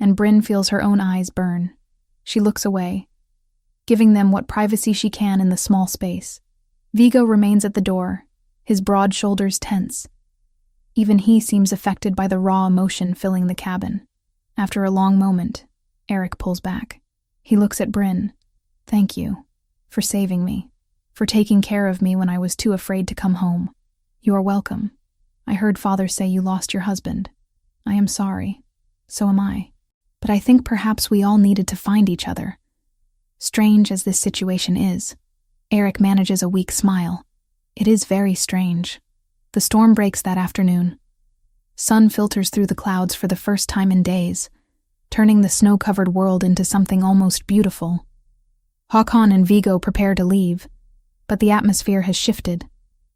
and Bryn feels her own eyes burn. She looks away, giving them what privacy she can in the small space. Vigo remains at the door, his broad shoulders tense. Even he seems affected by the raw emotion filling the cabin. After a long moment, Eric pulls back. He looks at Bryn. Thank you for saving me, for taking care of me when I was too afraid to come home. You are welcome. I heard Father say you lost your husband. I am sorry. So am I. But I think perhaps we all needed to find each other. Strange as this situation is, Eric manages a weak smile. It is very strange. The storm breaks that afternoon. Sun filters through the clouds for the first time in days, turning the snow-covered world into something almost beautiful. Håkon and Vigo prepare to leave, but the atmosphere has shifted.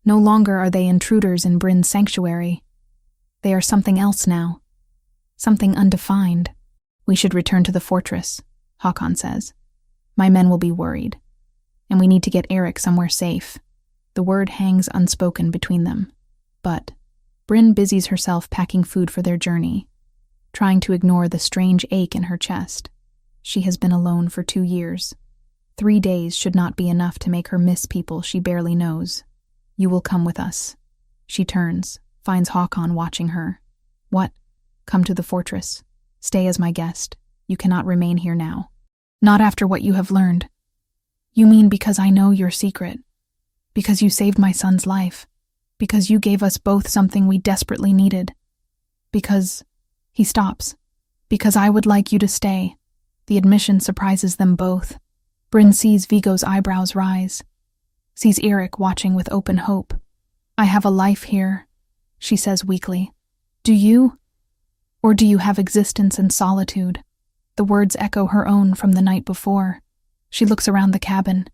No longer are they intruders in Bryn's sanctuary. They are something else now. Something undefined. We should return to the fortress, Håkon says. My men will be worried, and we need to get Eric somewhere safe. The word hangs unspoken between them. But Bryn busies herself packing food for their journey, trying to ignore the strange ache in her chest. She has been alone for 2 years. 3 days should not be enough to make her miss people she barely knows. You will come with us. She turns, finds Håkon watching her. What? Come to the fortress. Stay as my guest. You cannot remain here now. Not after what you have learned. You mean because I know your secret? Because you saved my son's life? Because you gave us both something we desperately needed? Because... He stops. Because I would like you to stay. The admission surprises them both. Bryn sees Vigo's eyebrows rise. Sees Eric watching with open hope. I have a life here, she says weakly. Do you? Or do you have existence in solitude? The words echo her own from the night before. She looks around the cabin,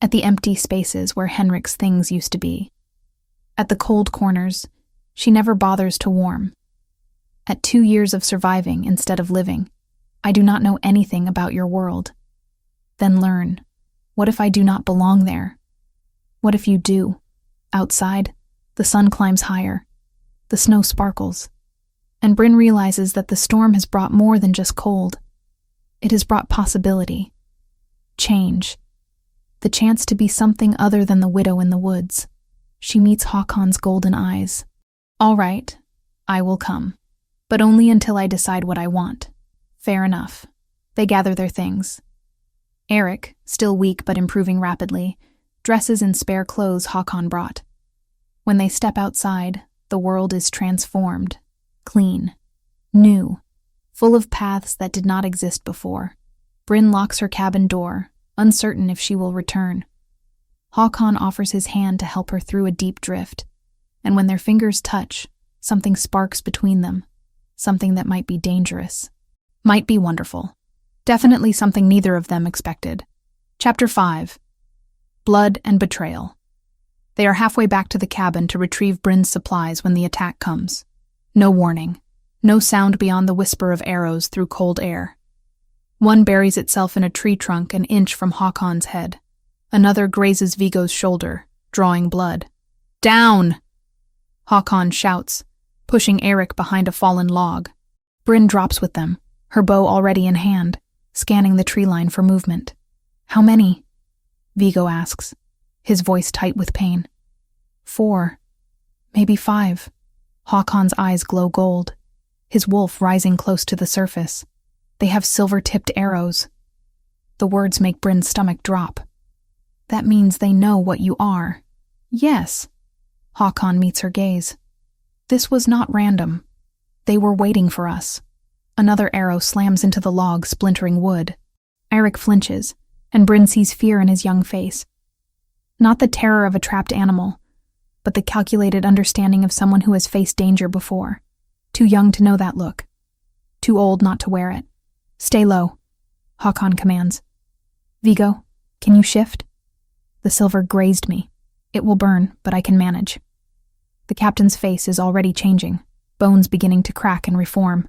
at the empty spaces where Henrik's things used to be. At the cold corners, she never bothers to warm. At 2 years of surviving instead of living, I do not know anything about your world. Then learn. What if I do not belong there? What if you do? Outside, the sun climbs higher. The snow sparkles. And Bryn realizes that the storm has brought more than just cold. It has brought possibility. Change. The chance to be something other than the widow in the woods. She meets Håkon's golden eyes. All right, I will come. But only until I decide what I want. Fair enough. They gather their things. Eric, still weak but improving rapidly, dresses in spare clothes Håkon brought. When they step outside, the world is transformed, clean, new, full of paths that did not exist before. Bryn locks her cabin door, uncertain if she will return. Håkon offers his hand to help her through a deep drift, and when their fingers touch, something sparks between them, something that might be dangerous, might be wonderful. Definitely something neither of them expected. Chapter 5. Blood and Betrayal. They are halfway back to the cabin to retrieve Bryn's supplies when the attack comes. No warning. No sound beyond the whisper of arrows through cold air. One buries itself in a tree trunk an inch from Håkon's head. Another grazes Vigo's shoulder, drawing blood. Down! Håkon shouts, pushing Eric behind a fallen log. Bryn drops with them, her bow already in hand, scanning the tree line for movement. How many? Vigo asks, his voice tight with pain. 4. Maybe 5. Håkon's eyes glow gold, his wolf rising close to the surface. They have silver-tipped arrows. The words make Bryn's stomach drop. That means they know what you are. Yes. Håkon meets her gaze. This was not random. They were waiting for us. Another arrow slams into the log, splintering wood. Eric flinches, and Bryn sees fear in his young face. Not the terror of a trapped animal, but the calculated understanding of someone who has faced danger before. Too young to know that look. Too old not to wear it. Stay low, Håkon commands. Vigo, can you shift? The silver grazed me. It will burn, but I can manage. The captain's face is already changing, bones beginning to crack and reform.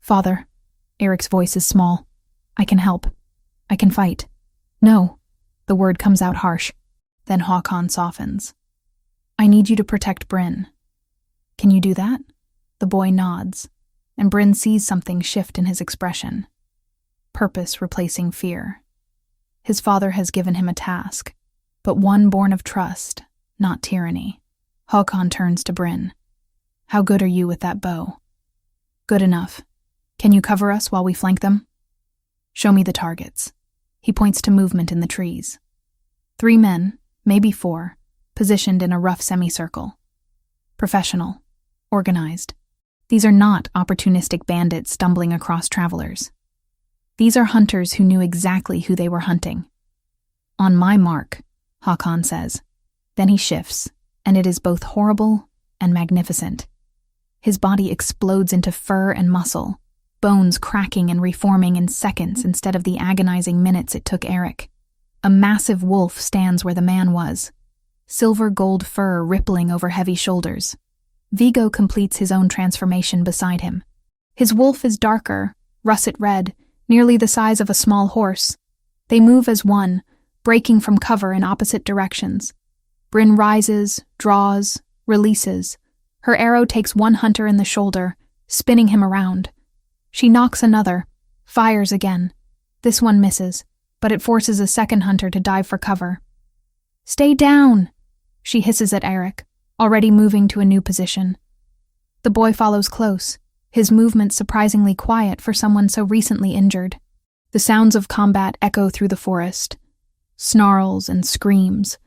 "Father," Eric's voice is small. "I can help. I can fight." "No." The word comes out harsh. Then Håkon softens. "I need you to protect Bryn." "Can you do that?" The boy nods, and Bryn sees something shift in his expression. Purpose replacing fear. His father has given him a task, but one born of trust, not tyranny. Håkon turns to Bryn. "How good are you with that bow?" "Good enough. Can you cover us while we flank them?" "Show me the targets." He points to movement in the trees. 3 men, maybe 4, positioned in a rough semicircle. Professional. Organized. These are not opportunistic bandits stumbling across travelers. These are hunters who knew exactly who they were hunting. "On my mark," Håkon says. Then he shifts, and it is both horrible and magnificent. His body explodes into fur and muscle, bones cracking and reforming in seconds instead of the agonizing minutes it took Eric. A massive wolf stands where the man was, silver gold fur rippling over heavy shoulders. Viggo completes his own transformation beside him. His wolf is darker, russet red, nearly the size of a small horse. They move as one, breaking from cover in opposite directions. Bryn rises, draws, releases. Her arrow takes one hunter in the shoulder, spinning him around. She knocks another, fires again. This one misses, but it forces a second hunter to dive for cover. "Stay down!" she hisses at Eric, already moving to a new position. The boy follows close, his movements surprisingly quiet for someone so recently injured. The sounds of combat echo through the forest. Snarls and screams,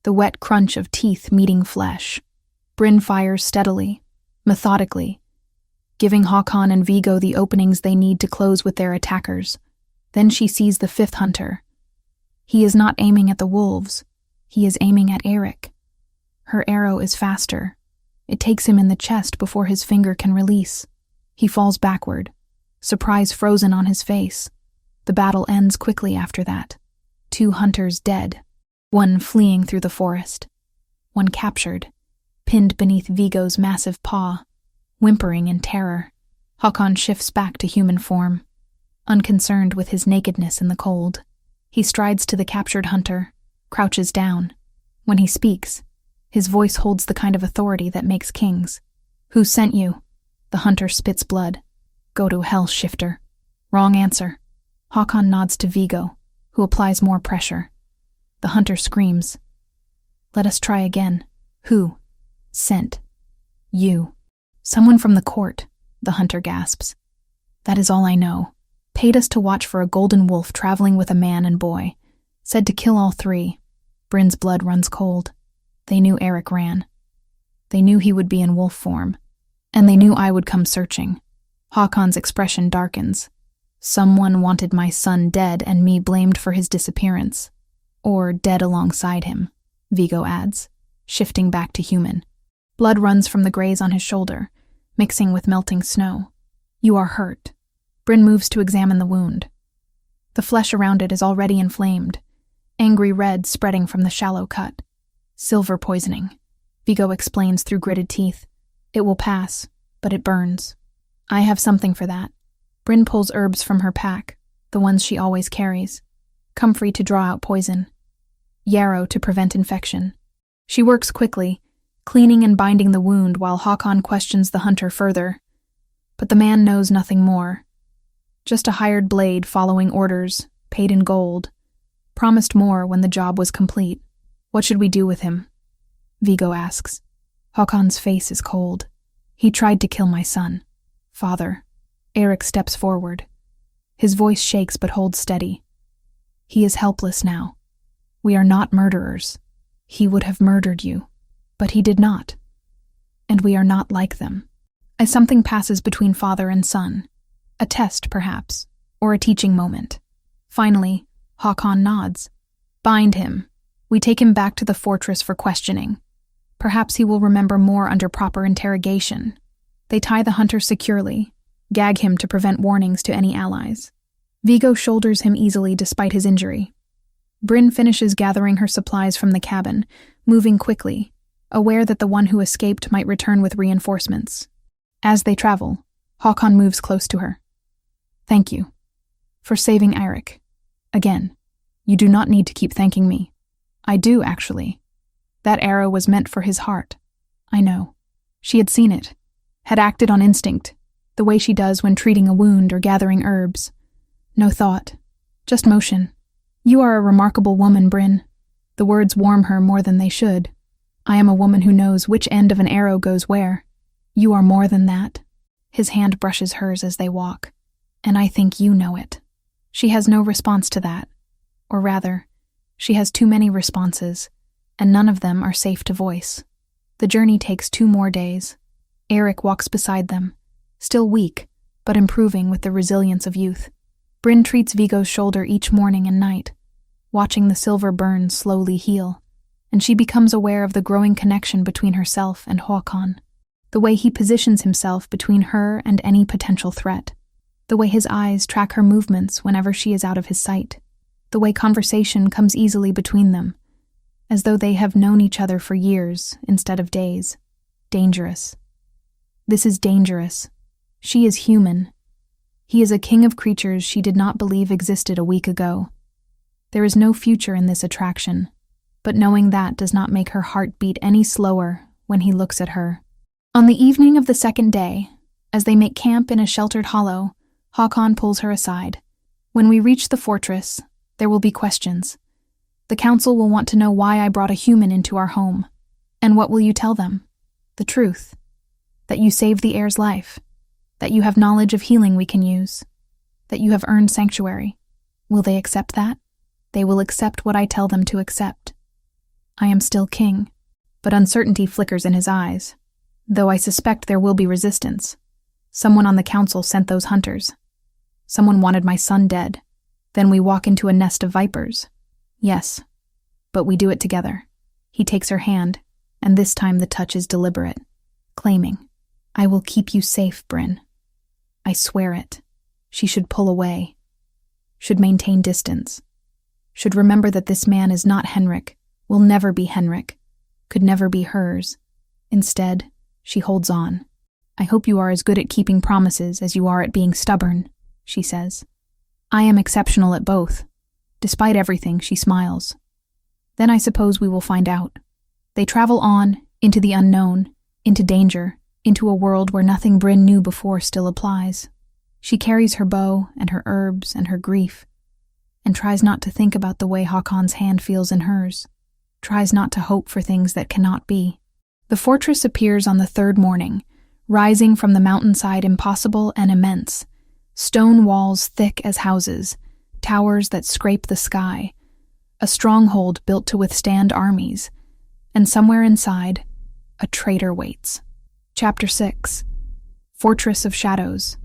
the wet crunch of teeth meeting flesh. Bryn fires steadily, methodically, giving Håkon and Viggo the openings they need to close with their attackers. Then she sees the 5th hunter. He is not aiming at the wolves. He is aiming at Eric. Her arrow is faster. It takes him in the chest before his finger can release. He falls backward, surprise frozen on his face. The battle ends quickly after that. 2 hunters dead, one fleeing through the forest, one captured, pinned beneath Viggo's massive paw, whimpering in terror. Håkon shifts back to human form, unconcerned with his nakedness in the cold. He strides to the captured hunter, crouches down. When he speaks, his voice holds the kind of authority that makes kings. "Who sent you?" The hunter spits blood. "Go to hell, shifter." Wrong answer. Håkon nods to Viggo, who applies more pressure. The hunter screams. "Let us try again." "Who?" "Sent. You." "Someone from the court," the hunter gasps. "That is all I know. Paid us to watch for a golden wolf traveling with a man and boy. Said to kill all 3. Bryn's blood runs cold. They knew Eric ran. They knew he would be in wolf form. And they knew I would come searching." Håkon's expression darkens. "Someone wanted my son dead and me blamed for his disappearance. Or dead alongside him," Viggo adds, shifting back to human. Blood runs from the graze on his shoulder, mixing with melting snow. "You are hurt." Bryn moves to examine the wound. The flesh around it is already inflamed, angry red spreading from the shallow cut. "Silver poisoning," Viggo explains through gritted teeth. "It will pass, but it burns. I have something for that." Bryn pulls herbs from her pack, the ones she always carries. Comfrey to draw out poison. Yarrow to prevent infection. She works quickly, cleaning and binding the wound while Håkon questions the hunter further. But the man knows nothing more. Just a hired blade following orders, paid in gold. Promised more when the job was complete. "What should we do with him?" Viggo asks. Håkon's face is cold. "He tried to kill my son." "Father." Eric steps forward. His voice shakes but holds steady. "He is helpless now. We are not murderers. He would have murdered you, but he did not. And we are not like them." As something passes between father and son, a test perhaps, or a teaching moment. Finally, Håkon nods. "Bind him. We take him back to the fortress for questioning. Perhaps he will remember more under proper interrogation." They tie the hunter securely, gag him to prevent warnings to any allies. Viggo shoulders him easily despite his injury. Bryn finishes gathering her supplies from the cabin, moving quickly, aware that the one who escaped might return with reinforcements. As they travel, Håkon moves close to her. Thank you for saving Eirik. Again, you do not need to keep thanking me. I do, actually. That arrow was meant for his heart. I know. She had seen it, had acted on instinct, the way she does when treating a wound or gathering herbs. No thought, just motion. You are a remarkable woman, Bryn. The words warm her more than they should. I am a woman who knows which end of an arrow goes where. You are more than that. His hand brushes hers as they walk. And I think you know it. She has no response to that. Or rather, she has too many responses, and none of them are safe to voice. The journey takes 2 more days. Eirik walks beside them, still weak, but improving with the resilience of youth. Bryn treats Viggo's shoulder each morning and night, watching the silver burn slowly heal, and she becomes aware of the growing connection between herself and Håkon, the way he positions himself between her and any potential threat, the way his eyes track her movements whenever she is out of his sight, the way conversation comes easily between them, as though they have known each other for years instead of days. Dangerous. This is dangerous. She is human. He is a king of creatures she did not believe existed a week ago. There is no future in this attraction, but knowing that does not make her heart beat any slower when he looks at her. On the evening of the 2nd day, as they make camp in a sheltered hollow, Håkon pulls her aside. When we reach the fortress, there will be questions. The council will want to know why I brought a human into our home. And what will you tell them? The truth. That you saved the heir's life. That you have knowledge of healing we can use. That you have earned sanctuary. Will they accept that? They will accept what I tell them to accept. I am still king, but uncertainty flickers in his eyes, though I suspect there will be resistance. Someone on the council sent those hunters. Someone wanted my son dead. Then we walk into a nest of vipers. Yes, but we do it together. He takes her hand, and this time the touch is deliberate, claiming, I will keep you safe, Bryn. I swear it. She should pull away, should maintain distance, should remember that this man is not Henrik, will never be Henrik, could never be hers. Instead, she holds on. I hope you are as good at keeping promises as you are at being stubborn, she says. I am exceptional at both. Despite everything, she smiles. Then I suppose we will find out. They travel on, into the unknown, into danger, into a world where nothing Bryn knew before still applies. She carries her bow and her herbs and her grief, and tries not to think about the way Håkon's hand feels in hers, tries not to hope for things that cannot be. The fortress appears on the 3rd morning, rising from the mountainside impossible and immense, stone walls thick as houses, towers that scrape the sky, a stronghold built to withstand armies, and somewhere inside, a traitor waits. Chapter 6. Fortress of Shadows.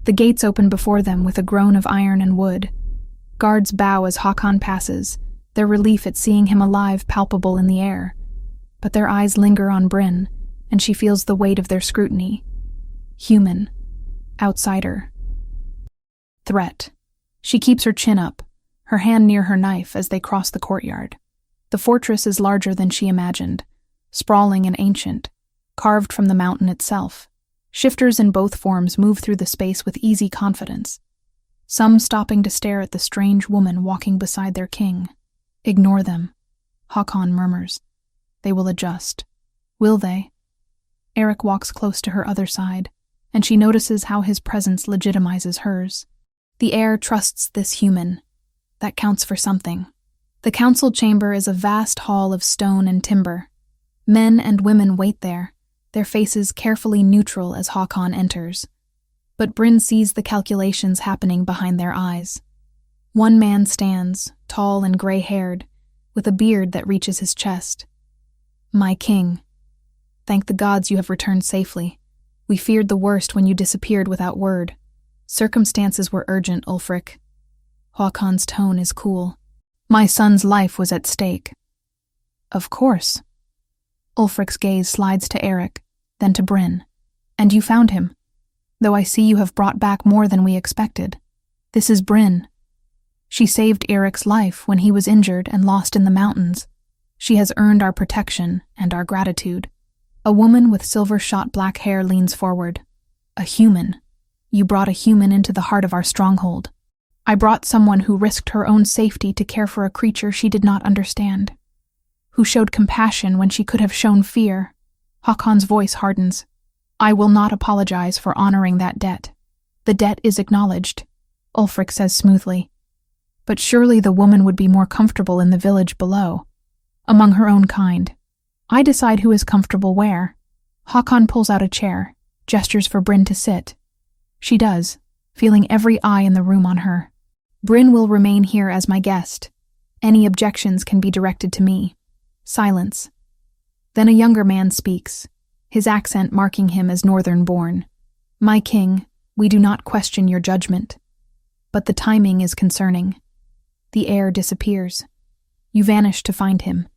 The gates open before them with a groan of iron and wood. Guards bow as Håkon passes, their relief at seeing him alive palpable in the air. But their eyes linger on Bryn, and she feels the weight of their scrutiny. Human. Outsider. Threat. She keeps her chin up, her hand near her knife as they cross the courtyard. The fortress is larger than she imagined, sprawling and ancient, carved from the mountain itself. Shifters in both forms move through the space with easy confidence, some stopping to stare at the strange woman walking beside their king. Ignore them, Håkon murmurs. They will adjust. Will they? Eirik walks close to her other side, and she notices how his presence legitimizes hers. The heir trusts this human. That counts for something. The council chamber is a vast hall of stone and timber. Men and women wait there, their faces carefully neutral as Håkon enters. But Bryn sees the calculations happening behind their eyes. One man stands, tall and gray-haired, with a beard that reaches his chest. My king. Thank the gods you have returned safely. We feared the worst when you disappeared without word. Circumstances were urgent, Ulfric. Håkon's tone is cool. My son's life was at stake. Of course. Ulfric's gaze slides to Eirik, then to Bryn. And you found him, though I see you have brought back more than we expected. This is Bryn. She saved Eirik's life when he was injured and lost in the mountains. She has earned our protection and our gratitude. A woman with silver-shot black hair leans forward. A human. You brought a human into the heart of our stronghold. I brought someone who risked her own safety to care for a creature she did not understand, who showed compassion when she could have shown fear. Hakon's voice hardens. I will not apologize for honoring that debt. The debt is acknowledged, Ulfric says smoothly. But surely the woman would be more comfortable in the village below, among her own kind. I decide who is comfortable where. Hakon pulls out a chair, gestures for Brynn to sit. She does, feeling every eye in the room on her. Brynn will remain here as my guest. Any objections can be directed to me. Silence. Then a younger man speaks, his accent marking him as northern-born. My king, we do not question your judgment. But the timing is concerning. The heir disappears. You vanish to find him.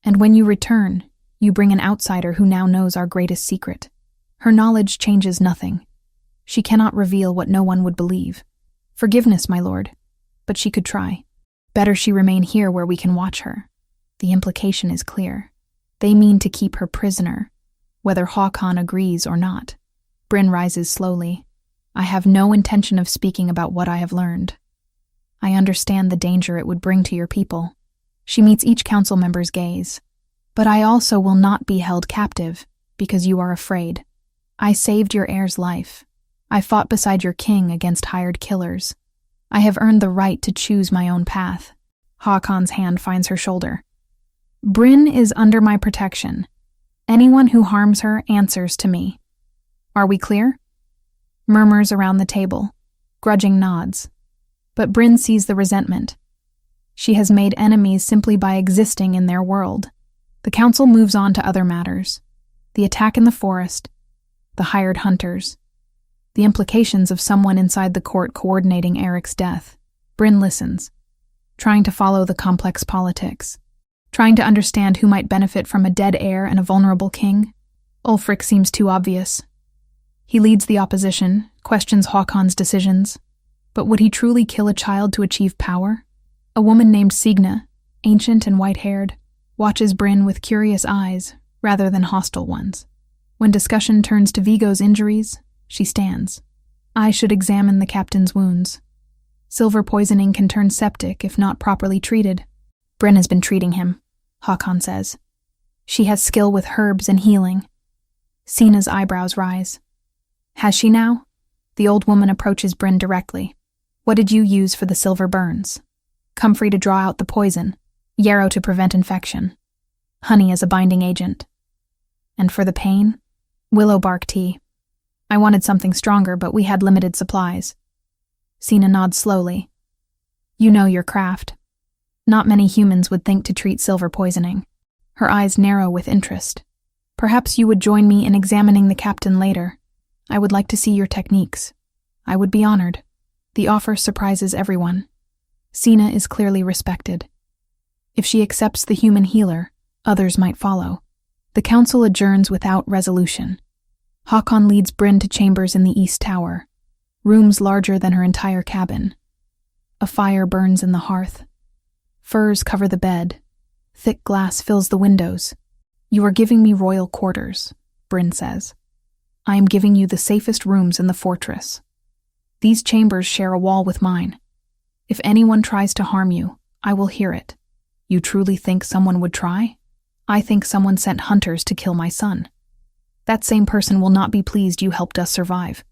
And when you return, you bring an outsider who now knows our greatest secret. Her knowledge changes nothing. She cannot reveal what no one would believe. Forgiveness, my lord, but she could try. Better she remain here where we can watch her. The implication is clear. They mean to keep her prisoner, whether Hakon agrees or not. Brynn rises slowly. I have no intention of speaking about what I have learned. I understand the danger it would bring to your people. She meets each council member's gaze. But I also will not be held captive, because you are afraid. I saved your heir's life. I fought beside your king against hired killers. I have earned the right to choose my own path. Hakon's hand finds her shoulder. Brynn is under my protection. Anyone who harms her answers to me. Are we clear? Murmurs around the table, grudging nods. But Brynn sees the resentment. She has made enemies simply by existing in their world. The council moves on to other matters. The attack in the forest, the hired hunters, the implications of someone inside the court coordinating Eric's death. Brynn listens, trying to follow the complex politics, trying to understand who might benefit from a dead heir and a vulnerable king. Ulfric seems too obvious. He leads the opposition, questions Hakon's decisions. But would he truly kill a child to achieve power? A woman named Signa, ancient and white-haired, watches Brynn with curious eyes rather than hostile ones. When discussion turns to Viggo's injuries, she stands. I should examine the captain's wounds. Silver poisoning can turn septic if not properly treated. Brynn has been treating him, Hakon says. She has skill with herbs and healing. Sina's eyebrows rise. Has she now? The old woman approaches Brynn directly. What did you use for the silver burns? Comfrey to draw out the poison, yarrow to prevent infection, honey as a binding agent. And for the pain? Willow bark tea. I wanted something stronger, but we had limited supplies. Sina nods slowly. You know your craft. Not many humans would think to treat silver poisoning. Her eyes narrow with interest. Perhaps you would join me in examining the captain later. I would like to see your techniques. I would be honored. The offer surprises everyone. Sina is clearly respected. If she accepts the human healer, others might follow. The council adjourns without resolution. Hakon leads Brynn to chambers in the East Tower, rooms larger than her entire cabin. A fire burns in the hearth. Furs cover the bed. Thick glass fills the windows. You are giving me royal quarters, Brynn says. I am giving you the safest rooms in the fortress. These chambers share a wall with mine. If anyone tries to harm you, I will hear it. You truly think someone would try? I think someone sent hunters to kill my son. That same person will not be pleased you helped us survive.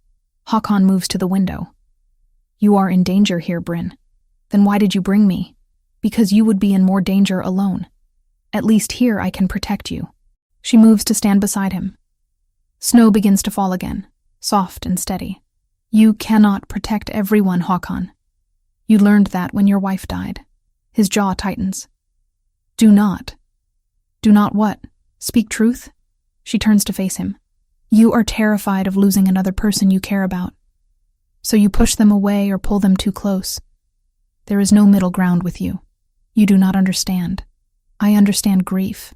Hakon moves to the window. You are in danger here, Brynn. Then why did you bring me? Because you would be in more danger alone. At least here I can protect you. She moves to stand beside him. Snow begins to fall again, soft and steady. You cannot protect everyone, Hakon. You learned that when your wife died. His jaw tightens. Do not. Do not what? Speak truth? She turns to face him. You are terrified of losing another person you care about. So you push them away or pull them too close. There is no middle ground with you. You do not understand. I understand grief.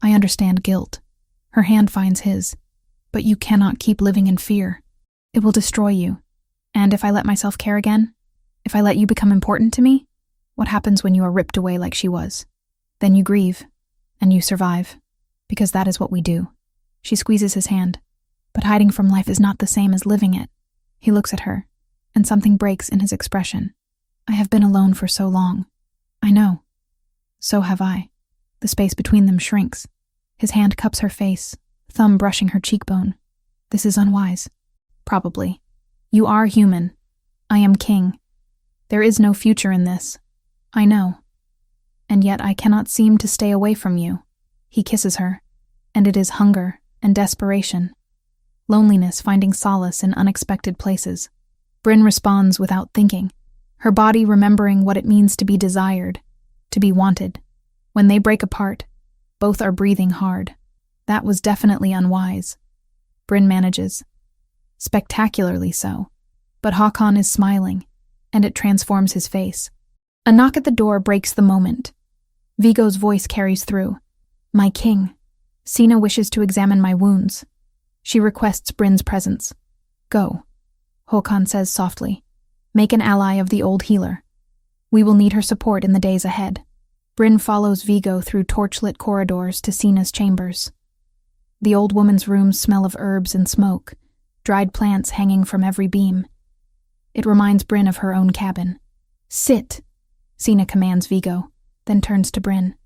I understand guilt. Her hand finds his. But you cannot keep living in fear. It will destroy you. And if I let myself care again? If I let you become important to me? What happens when you are ripped away like she was? Then you grieve, and you survive, because that is what we do. She squeezes his hand. But hiding from life is not the same as living it. He looks at her, and something breaks in his expression. I have been alone for so long. I know. So have I. The space between them shrinks. His hand cups her face, thumb brushing her cheekbone. This is unwise. Probably. You are human. I am king. There is no future in this. I know. And yet I cannot seem to stay away from you. He kisses her, and it is hunger and desperation. Loneliness finding solace in unexpected places. Bryn responds without thinking, her body remembering what it means to be desired, to be wanted. When they break apart, both are breathing hard. That was definitely unwise. Bryn manages. Spectacularly so. But Håkon is smiling, and it transforms his face. A knock at the door breaks the moment. Viggo's voice carries through. My king. Sina wishes to examine my wounds. She requests Bryn's presence. Go, Håkon says softly. Make an ally of the old healer. We will need her support in the days ahead. Bryn follows Viggo through torchlit corridors to Sina's chambers. The old woman's rooms smell of herbs and smoke, dried plants hanging from every beam. It reminds Bryn of her own cabin. Sit, Sina commands Viggo, then turns to Bryn.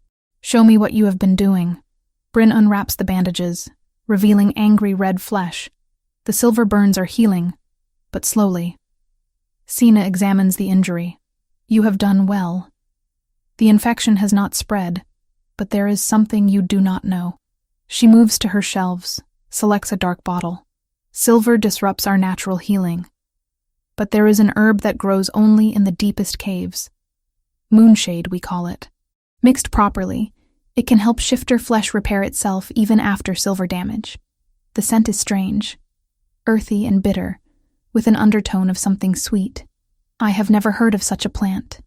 Show me what you have been doing. Bryn unwraps the bandages, revealing angry red flesh. The silver burns are healing, but slowly. Sina examines the injury. You have done well. The infection has not spread, but there is something you do not know. She moves to her shelves, selects a dark bottle. Silver disrupts our natural healing. But there is an herb that grows only in the deepest caves. Moonshade, we call it. Mixed properly, it can help shifter flesh repair itself even after silver damage. The scent is strange, earthy and bitter, with an undertone of something sweet. I have never heard of such a plant,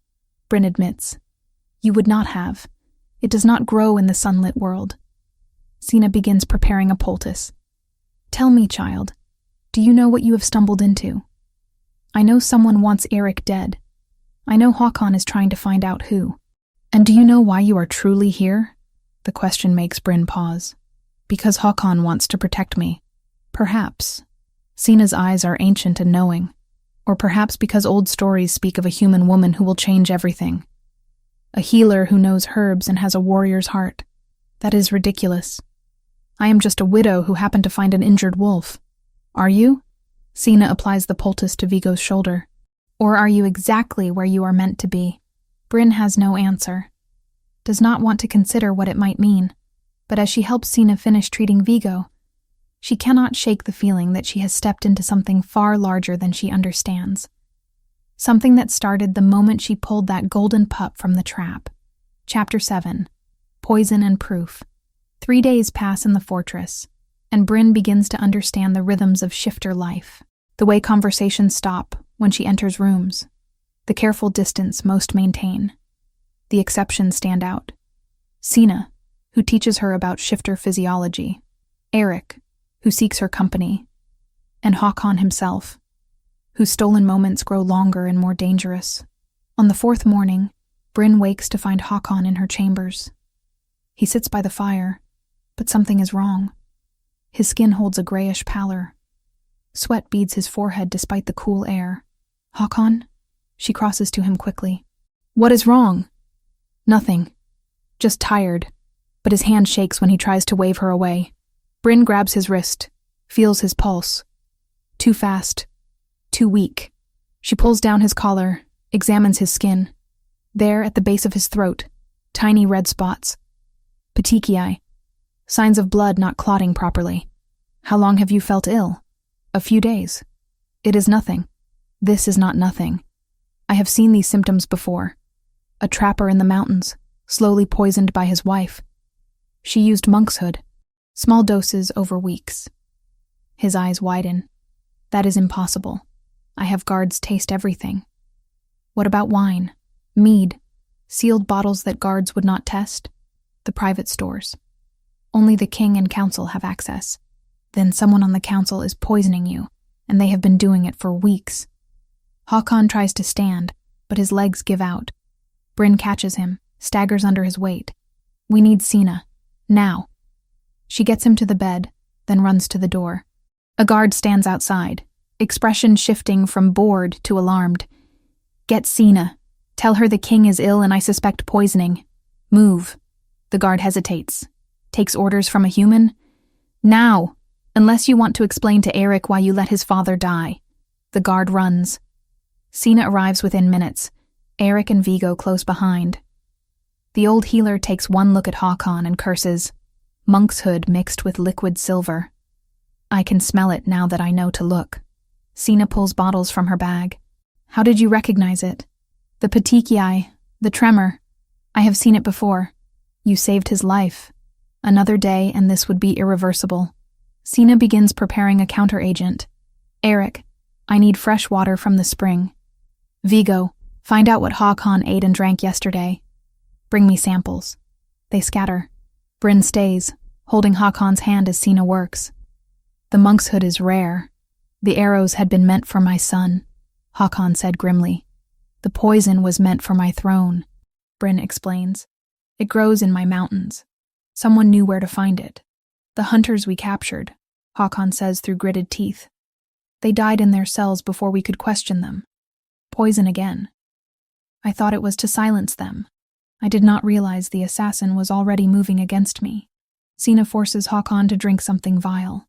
Bryn admits. You would not have. It does not grow in the sunlit world. Sina begins preparing a poultice. Tell me, child, do you know what you have stumbled into? I know someone wants Eric dead. I know Håkon is trying to find out who. And do you know why you are truly here? The question makes Bryn pause. Because Håkon wants to protect me. Perhaps. Sina's eyes are ancient and knowing. Or perhaps because old stories speak of a human woman who will change everything. A healer who knows herbs and has a warrior's heart. That is ridiculous. I am just a widow who happened to find an injured wolf. Are you? Sina applies the poultice to Viggo's shoulder. Or are you exactly where you are meant to be? Bryn has no answer. Does not want to consider what it might mean. But as she helps Sina finish treating Viggo, she cannot shake the feeling that she has stepped into something far larger than she understands. Something that started the moment she pulled that golden pup from the trap. Chapter 7. Poison and Proof. 3 days pass in the fortress, and Bryn begins to understand the rhythms of shifter life. The way conversations stop when she enters rooms. The careful distance most maintain. The exceptions stand out. Sina, who teaches her about shifter physiology. Eric, who seeks her company. And Håkon himself, whose stolen moments grow longer and more dangerous. On the 4th morning, Bryn wakes to find Håkon in her chambers. He sits by the fire, but something is wrong. His skin holds a grayish pallor. Sweat beads his forehead despite the cool air. Håkon? She crosses to him quickly. What is wrong? Nothing. Just tired, but his hand shakes when he tries to wave her away. Bryn grabs his wrist, feels his pulse. Too fast. Too weak. She pulls down his collar, examines his skin. There, at the base of his throat, tiny red spots. Petechiae. Signs of blood not clotting properly. How long have you felt ill? A few days. It is nothing. This is not nothing. I have seen these symptoms before. A trapper in the mountains, slowly poisoned by his wife. She used monkshood. Small doses over weeks. His eyes widen. That is impossible. I have guards taste everything. What about wine? Mead? Sealed bottles that guards would not test? The private stores. Only the king and council have access. Then someone on the council is poisoning you, and they have been doing it for weeks. Håkon tries to stand, but his legs give out. Bryn catches him, staggers under his weight. We need Sina. Now. She gets him to the bed, then runs to the door. A guard stands outside, expression shifting from bored to alarmed. Get Sina. Tell her the king is ill and I suspect poisoning. Move. The guard hesitates. Takes orders from a human. Now, unless you want to explain to Eric why you let his father die. The guard runs. Sina arrives within minutes, Eric and Vigo close behind. The old healer takes one look at Håkon and curses, monkshood mixed with liquid silver. I can smell it now that I know to look. Sina pulls bottles from her bag. How did you recognize it? The petechiae, the tremor. I have seen it before. You saved his life. Another day and this would be irreversible. Sina begins preparing a counteragent. Eric, I need fresh water from the spring. Vigo, find out what Håkon ate and drank yesterday. Bring me samples. They scatter. Bryn stays, holding Håkon's hand as Sina works. The monkshood is rare. The arrows had been meant for my son, Håkon said grimly. The poison was meant for my throne, Bryn explains. It grows in my mountains. Someone knew where to find it. The hunters we captured, Håkon says through gritted teeth. They died in their cells before we could question them. Poison again. I thought it was to silence them. I did not realize the assassin was already moving against me. Sina forces Håkon to drink something vile.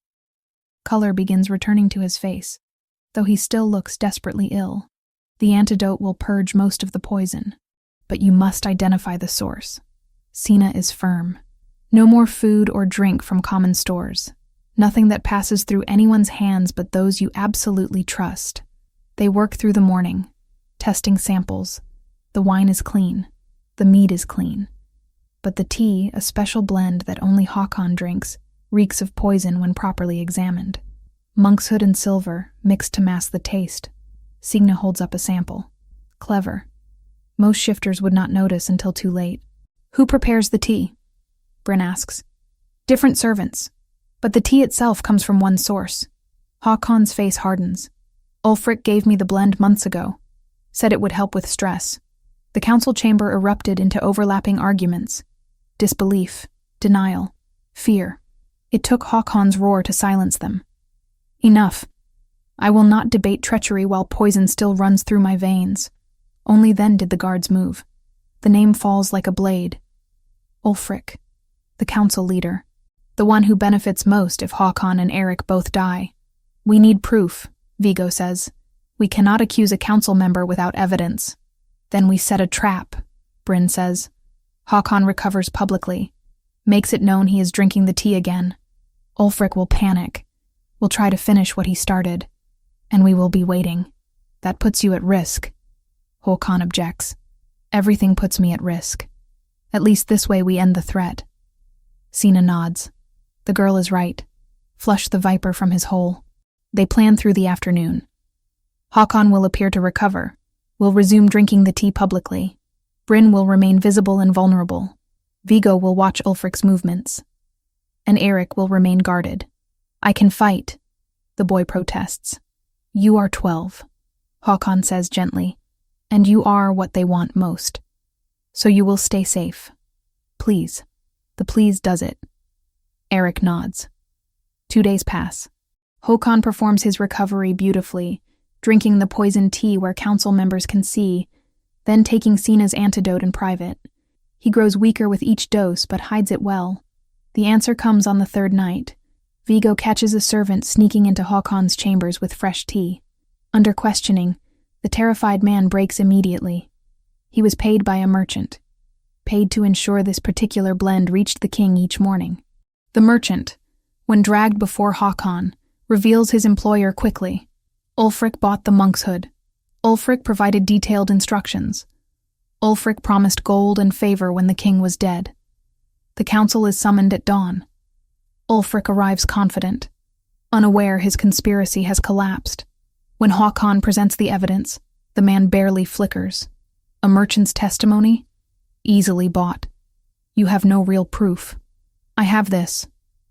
Color begins returning to his face, though he still looks desperately ill. The antidote will purge most of the poison, but you must identify the source. Sina is firm. No more food or drink from common stores. Nothing that passes through anyone's hands but those you absolutely trust. They work through the morning, testing samples. The wine is clean. The meat is clean. But the tea, a special blend that only Håkon drinks, reeks of poison when properly examined. Monkshood and silver, mixed to mask the taste. Signa holds up a sample. Clever. Most shifters would not notice until too late. Who prepares the tea? Bryn asks. Different servants. But the tea itself comes from one source. Håkon's face hardens. Ulfric gave me the blend months ago. Said it would help with stress. The council chamber erupted into overlapping arguments. Disbelief, denial, fear. It took Håkon's roar to silence them. Enough. I will not debate treachery while poison still runs through my veins. Only then did the guards move. The name falls like a blade. Ulfric, the council leader. The one who benefits most if Håkon and Eric both die. We need proof, Vigo says. We cannot accuse a council member without evidence. Then we set a trap, Bryn says. Håkon recovers publicly. Makes it known he is drinking the tea again. Ulfric will panic. We'll try to finish what he started. And we will be waiting. That puts you at risk. Håkon objects. Everything puts me at risk. At least this way we end the threat. Sina nods. The girl is right. Flush the viper from his hole. They plan through the afternoon. Håkon will appear to recover. Will resume drinking the tea publicly. Bryn will remain visible and vulnerable. Vigo will watch Ulfric's movements. And Eric will remain guarded. I can fight, the boy protests. You are 12, Håkon says gently, and you are what they want most. So you will stay safe. Please. The please does it. Eric nods. 2 days pass. Håkon performs his recovery beautifully, drinking the poisoned tea where council members can see, then taking Sina's antidote in private. He grows weaker with each dose, but hides it well. The answer comes on the third night. Vigo catches a servant sneaking into Håkon's chambers with fresh tea. Under questioning, the terrified man breaks immediately. He was paid by a merchant. Paid to ensure this particular blend reached the king each morning. The merchant, when dragged before Håkon, reveals his employer quickly. Ulfric bought the monkshood. Ulfric provided detailed instructions. Ulfric promised gold and favor when the king was dead. The council is summoned at dawn. Ulfric arrives confident, unaware his conspiracy has collapsed. When Håkon presents the evidence, the man barely flickers. A merchant's testimony? Easily bought. You have no real proof. I have this.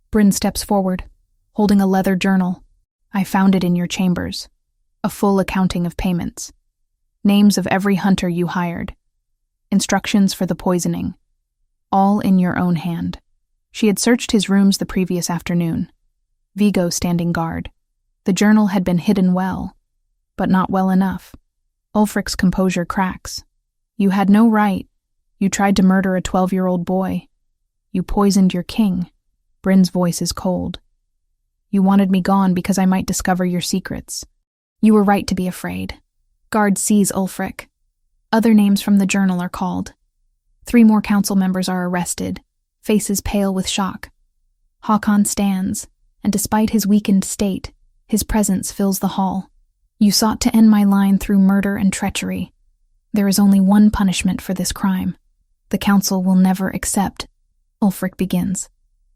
Bryn steps forward, holding a leather journal. I found it in your chambers. A full accounting of payments. Names of every hunter you hired. Instructions for the poisoning. all in your own hand. She had searched his rooms the previous afternoon, Vigo standing guard. The journal had been hidden well, but not well enough. Ulfric's composure cracks. You had no right. You tried to murder a 12-year-old boy. You poisoned your king. Bryn's voice is cold. You wanted me gone because I might discover your secrets. You were right to be afraid. Guard seize Ulfric. Other names from the journal are called. 3 more council members are arrested, faces pale with shock. Håkon stands, and despite his weakened state, his presence fills the hall. You sought to end my line through murder and treachery. There is only one punishment for this crime. The council will never accept. Ulfric begins.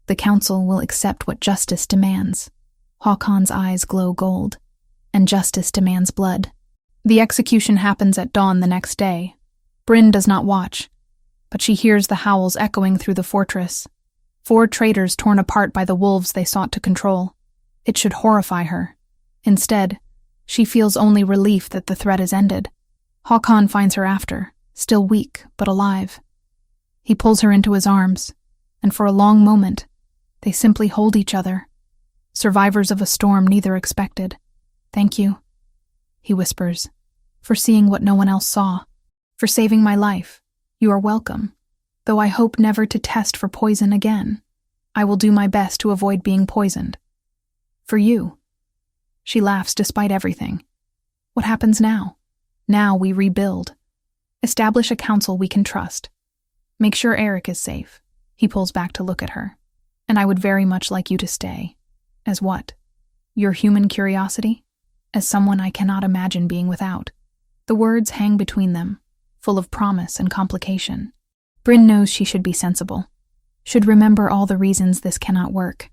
The council will accept what justice demands. Håkon's eyes glow gold. And justice demands blood. The execution happens at dawn the next day. Bryn does not watch, but she hears the howls echoing through the fortress. 4 traitors torn apart by the wolves they sought to control. It should horrify her. Instead, she feels only relief that the threat is ended. Håkon finds her after, still weak but alive. He pulls her into his arms, and for a long moment, they simply hold each other. Survivors of a storm neither expected. Thank you, he whispers, for seeing what no one else saw, for saving my life. You are welcome, though I hope never to test for poison again. I will do my best to avoid being poisoned. For you. She laughs despite everything. What happens now? Now we rebuild. Establish a council we can trust. Make sure Eric is safe. He pulls back to look at her. And I would very much like you to stay. As what? Your human curiosity? As someone I cannot imagine being without. The words hang between them, full of promise and complication. Bryn knows she should be sensible, should remember all the reasons this cannot work.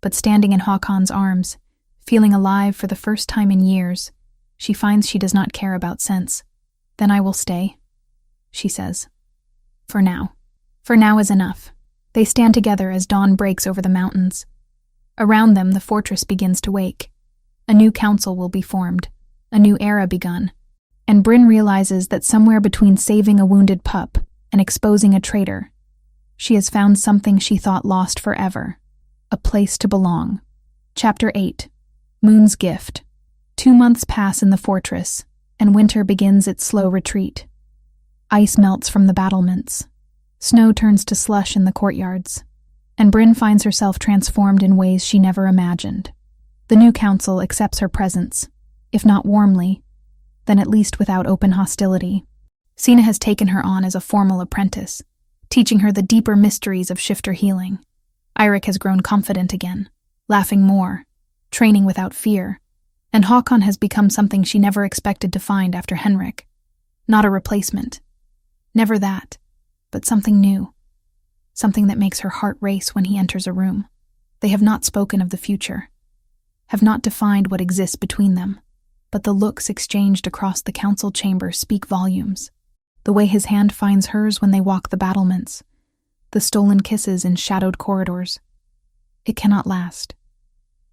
But standing in Håkon's arms, feeling alive for the first time in years, she finds she does not care about sense. Then I will stay, she says. For now. For now is enough. They stand together as dawn breaks over the mountains. Around them, the fortress begins to wake. A new council will be formed, a new era begun, and Bryn realizes that somewhere between saving a wounded pup and exposing a traitor, she has found something she thought lost forever, a place to belong. Chapter 8. Moon's Gift. 2 months pass in the fortress, and winter begins its slow retreat. Ice melts from the battlements. Snow turns to slush in the courtyards, and Bryn finds herself transformed in ways she never imagined. The new council accepts her presence, if not warmly, then at least without open hostility. Sina has taken her on as a formal apprentice, teaching her the deeper mysteries of shifter healing. Eirik has grown confident again, laughing more, training without fear, and Håkon has become something she never expected to find after Henrik. Not a replacement. Never that, but something new. Something that makes her heart race when he enters a room. They have not spoken of the future, have not defined what exists between them, but the looks exchanged across the council chamber speak volumes. The way his hand finds hers when they walk the battlements, the stolen kisses in shadowed corridors. It cannot last.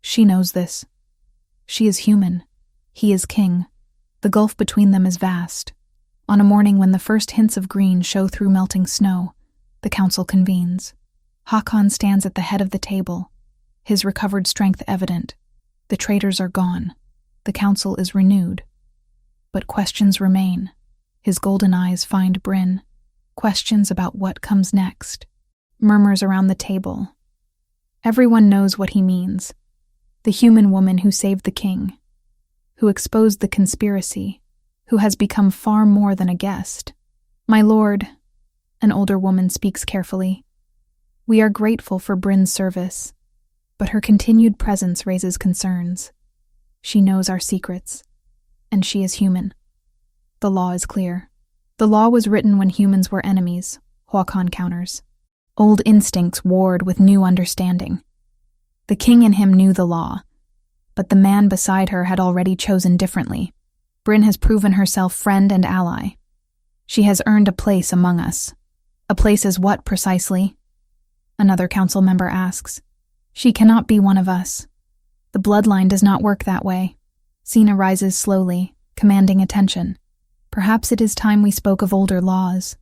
She knows this. She is human. He is king. The gulf between them is vast. On a morning when the first hints of green show through melting snow, the council convenes. Håkon stands at the head of the table, his recovered strength evident. The traitors are gone. The council is renewed. But questions remain. His golden eyes find Bryn. Questions about what comes next. Murmurs around the table. Everyone knows what he means. The human woman who saved the king, who exposed the conspiracy, who has become far more than a guest. My lord, an older woman speaks carefully. We are grateful for Bryn's service, but her continued presence raises concerns. She knows our secrets, and she is human. The law is clear. The law was written when humans were enemies, Håkon counters. Old instincts warred with new understanding. The king in him knew the law, but the man beside her had already chosen differently. Bryn has proven herself friend and ally. She has earned a place among us. A place as what, precisely? Another council member asks. She cannot be one of us. The bloodline does not work that way. Sina rises slowly, commanding attention. Perhaps it is time we spoke of older laws,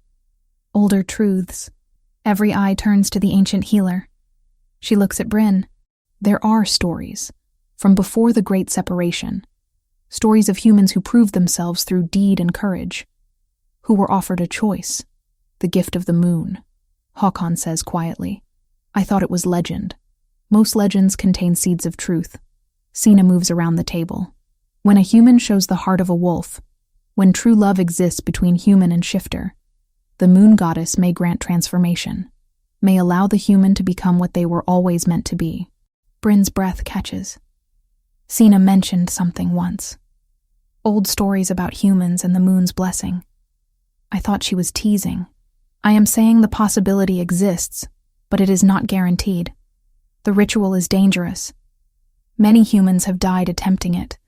older truths. Every eye turns to the ancient healer. She looks at Bryn. There are stories, from before the Great Separation. Stories of humans who proved themselves through deed and courage. Who were offered a choice. The gift of the moon. Håkon says quietly. I thought it was legend. Most legends contain seeds of truth. Sina moves around the table. When a human shows the heart of a wolf, when true love exists between human and shifter, the moon goddess may grant transformation, may allow the human to become what they were always meant to be. Bryn's breath catches. Sina mentioned something once. Old stories about humans and the moon's blessing. I thought she was teasing. I am saying the possibility exists, but it is not guaranteed. The ritual is dangerous. Many humans have died attempting it.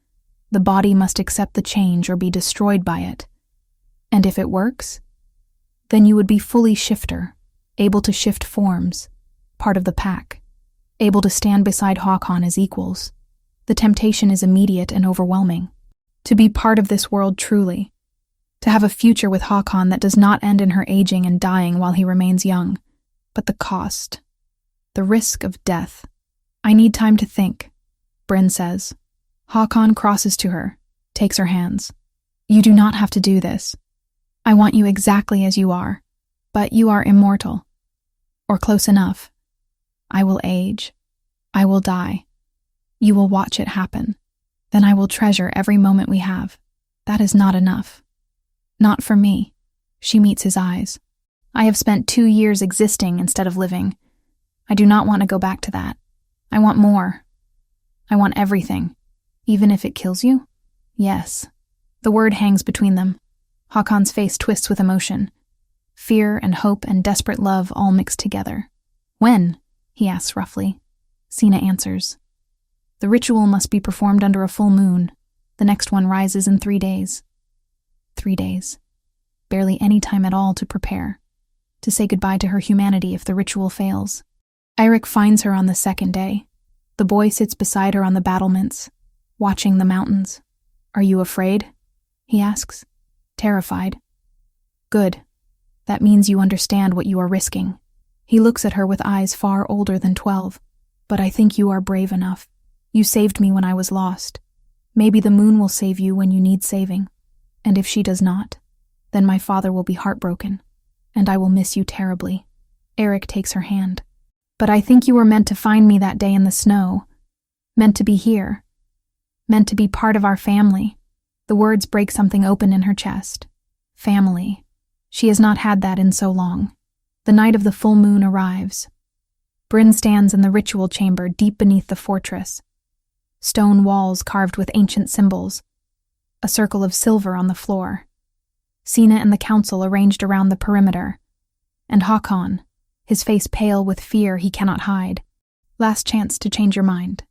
The body must accept the change or be destroyed by it. And if it works, then you would be fully shifter, able to shift forms, part of the pack, able to stand beside Håkon as equals. The temptation is immediate and overwhelming. To be part of this world truly. To have a future with Håkon that does not end in her aging and dying while he remains young. But the cost. The risk of death. I need time to think, Bryn says. Håkon crosses to her, takes her hands. You do not have to do this. I want you exactly as you are, but you are immortal. Or close enough. I will age. I will die. You will watch it happen. Then I will treasure every moment we have. That is not enough. Not for me. She meets his eyes. I have spent 2 years existing instead of living. I do not want to go back to that. I want more. I want everything. Even if it kills you? Yes. The word hangs between them. Håkon's face twists with emotion. Fear and hope and desperate love all mixed together. When? He asks roughly. Sina answers. The ritual must be performed under a full moon. The next one rises in 3 days. 3 days. Barely any time at all to prepare. To say goodbye to her humanity if the ritual fails. Eirik finds her on the 2nd day. The boy sits beside her on the battlements, watching the mountains. Are you afraid? He asks. Terrified. Good. That means you understand what you are risking. He looks at her with eyes far older than 12. But I think you are brave enough. You saved me when I was lost. Maybe the moon will save you when you need saving. And if she does not, then my father will be heartbroken. And I will miss you terribly. Eirik takes her hand. But I think you were meant to find me that day in the snow. Meant to be here. Meant to be part of our family. The words break something open in her chest. Family. She has not had that in so long. The night of the full moon arrives. Bryn stands in the ritual chamber deep beneath the fortress. Stone walls carved with ancient symbols. A circle of silver on the floor. Sina and the council arranged around the perimeter. And Håkon, his face pale with fear he cannot hide. Last chance to change your mind,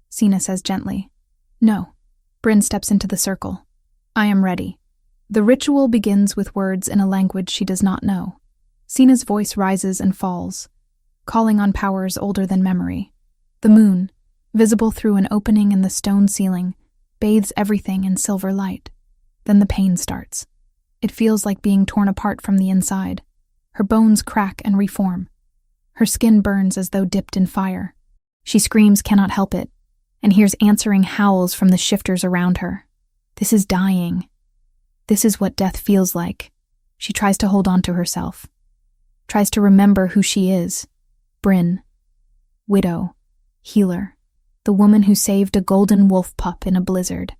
Sina says gently. No. Bryn steps into the circle. I am ready. The ritual begins with words in a language she does not know. Sina's voice rises and falls, calling on powers older than memory. The moon, visible through an opening in the stone ceiling, bathes everything in silver light. Then the pain starts. It feels like being torn apart from the inside. Her bones crack and reform. Her skin burns as though dipped in fire. She screams, cannot help it, and hears answering howls from the shifters around her. This is dying. This is what death feels like. She tries to hold on to herself. Tries to remember who she is. Bryn. Widow. Healer. The woman who saved a golden wolf pup in a blizzard.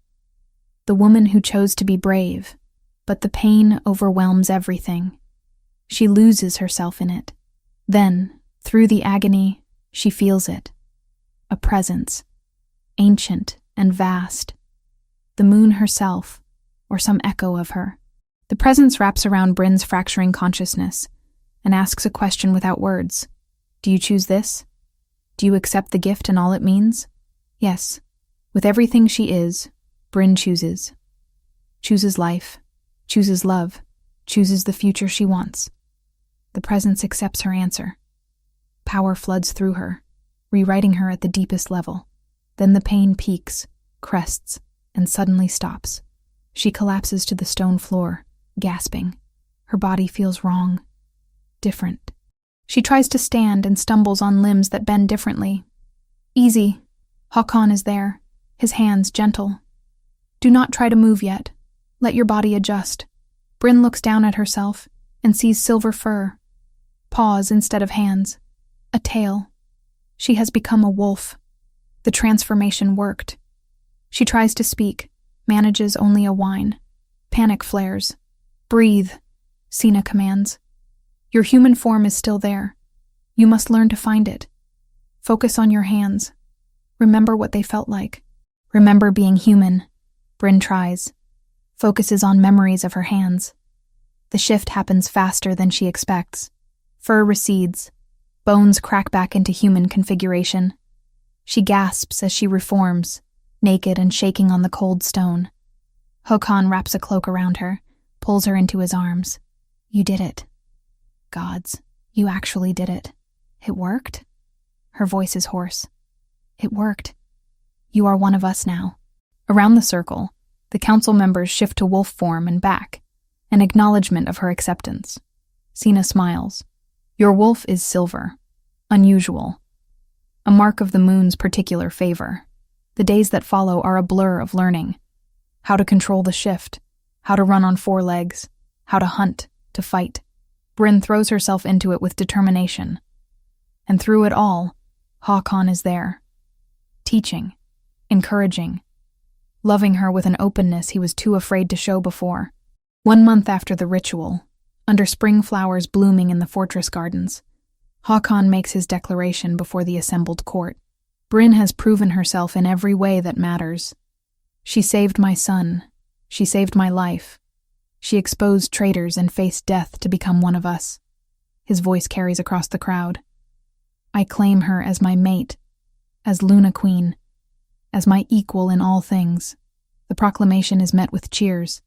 The woman who chose to be brave, but the pain overwhelms everything. She loses herself in it. Then, through the agony, she feels it. A presence. Ancient and vast. The moon herself, or some echo of her. The presence wraps around Bryn's fracturing consciousness and asks a question without words. Do you choose this? Do you accept the gift and all it means? Yes. With everything she is, Bryn chooses. Chooses life. Chooses love. Chooses the future she wants. The presence accepts her answer. Power floods through her, rewriting her at the deepest level. Then the pain peaks, crests, and suddenly stops. She collapses to the stone floor, gasping. Her body feels wrong. Different. She tries to stand and stumbles on limbs that bend differently. Easy. Håkon is there, his hands gentle. Do not try to move yet. Let your body adjust. Bryn looks down at herself and sees silver fur. Paws instead of hands. A tail. She has become a wolf. The transformation worked. She tries to speak, manages only a whine. Panic flares. Breathe, Sina commands. Your human form is still there. You must learn to find it. Focus on your hands. Remember what they felt like. Remember being human. Bryn tries. Focuses on memories of her hands. The shift happens faster than she expects. Fur recedes. Bones crack back into human configuration. She gasps as she reforms, naked and shaking on the cold stone. Håkon wraps a cloak around her, pulls her into his arms. You did it. Gods, you actually did it. It worked? Her voice is hoarse. It worked. You are one of us now. Around the circle, the council members shift to wolf form and back, an acknowledgement of her acceptance. Sina smiles. Your wolf is silver. Unusual. A mark of the moon's particular favor. The days that follow are a blur of learning. How to control the shift, how to run on 4 legs, how to hunt, to fight. Bryn throws herself into it with determination. And through it all, Håkon is there. Teaching, encouraging, loving her with an openness he was too afraid to show before. 1 month after the ritual, under spring flowers blooming in the fortress gardens, Håkon makes his declaration before the assembled court. Bryn has proven herself in every way that matters. She saved my son. She saved my life. She exposed traitors and faced death to become one of us. His voice carries across the crowd. I claim her as my mate, as Luna Queen, as my equal in all things. The proclamation is met with cheers.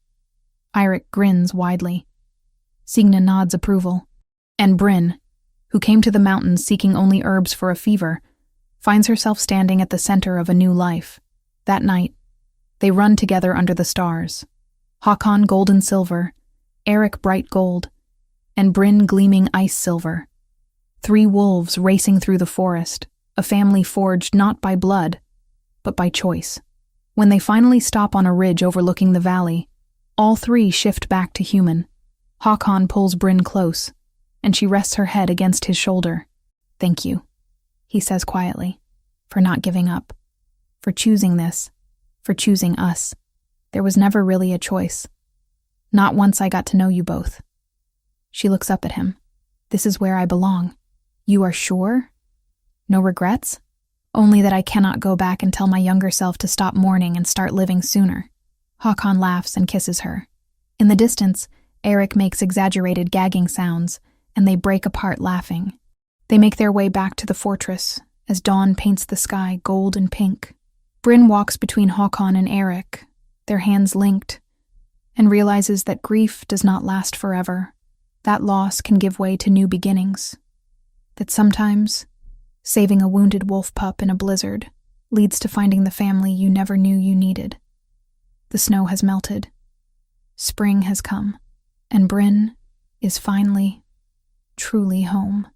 Eirik grins widely. Signa nods approval. And Bryn, who came to the mountains seeking only herbs for a fever, finds herself standing at the center of a new life. That night, they run together under the stars. Håkon gold and silver, Eirik bright gold, and Bryn gleaming ice silver. 3 wolves racing through the forest, a family forged not by blood, but by choice. When they finally stop on a ridge overlooking the valley, all 3 shift back to human. Håkon pulls Bryn close, and she rests her head against his shoulder. Thank you, he says quietly, for not giving up, for choosing this, for choosing us. There was never really a choice. Not once I got to know you both. She looks up at him. This is where I belong. You are sure? No regrets? Only that I cannot go back and tell my younger self to stop mourning and start living sooner. Håkon laughs and kisses her. In the distance, Eirik makes exaggerated gagging sounds, and they break apart laughing. They make their way back to the fortress, as dawn paints the sky gold and pink. Bryn walks between Håkon and Eirik, their hands linked, and realizes that grief does not last forever. That loss can give way to new beginnings. That sometimes, saving a wounded wolf pup in a blizzard leads to finding the family you never knew you needed. The snow has melted. Spring has come, and Bryn is finally, truly home.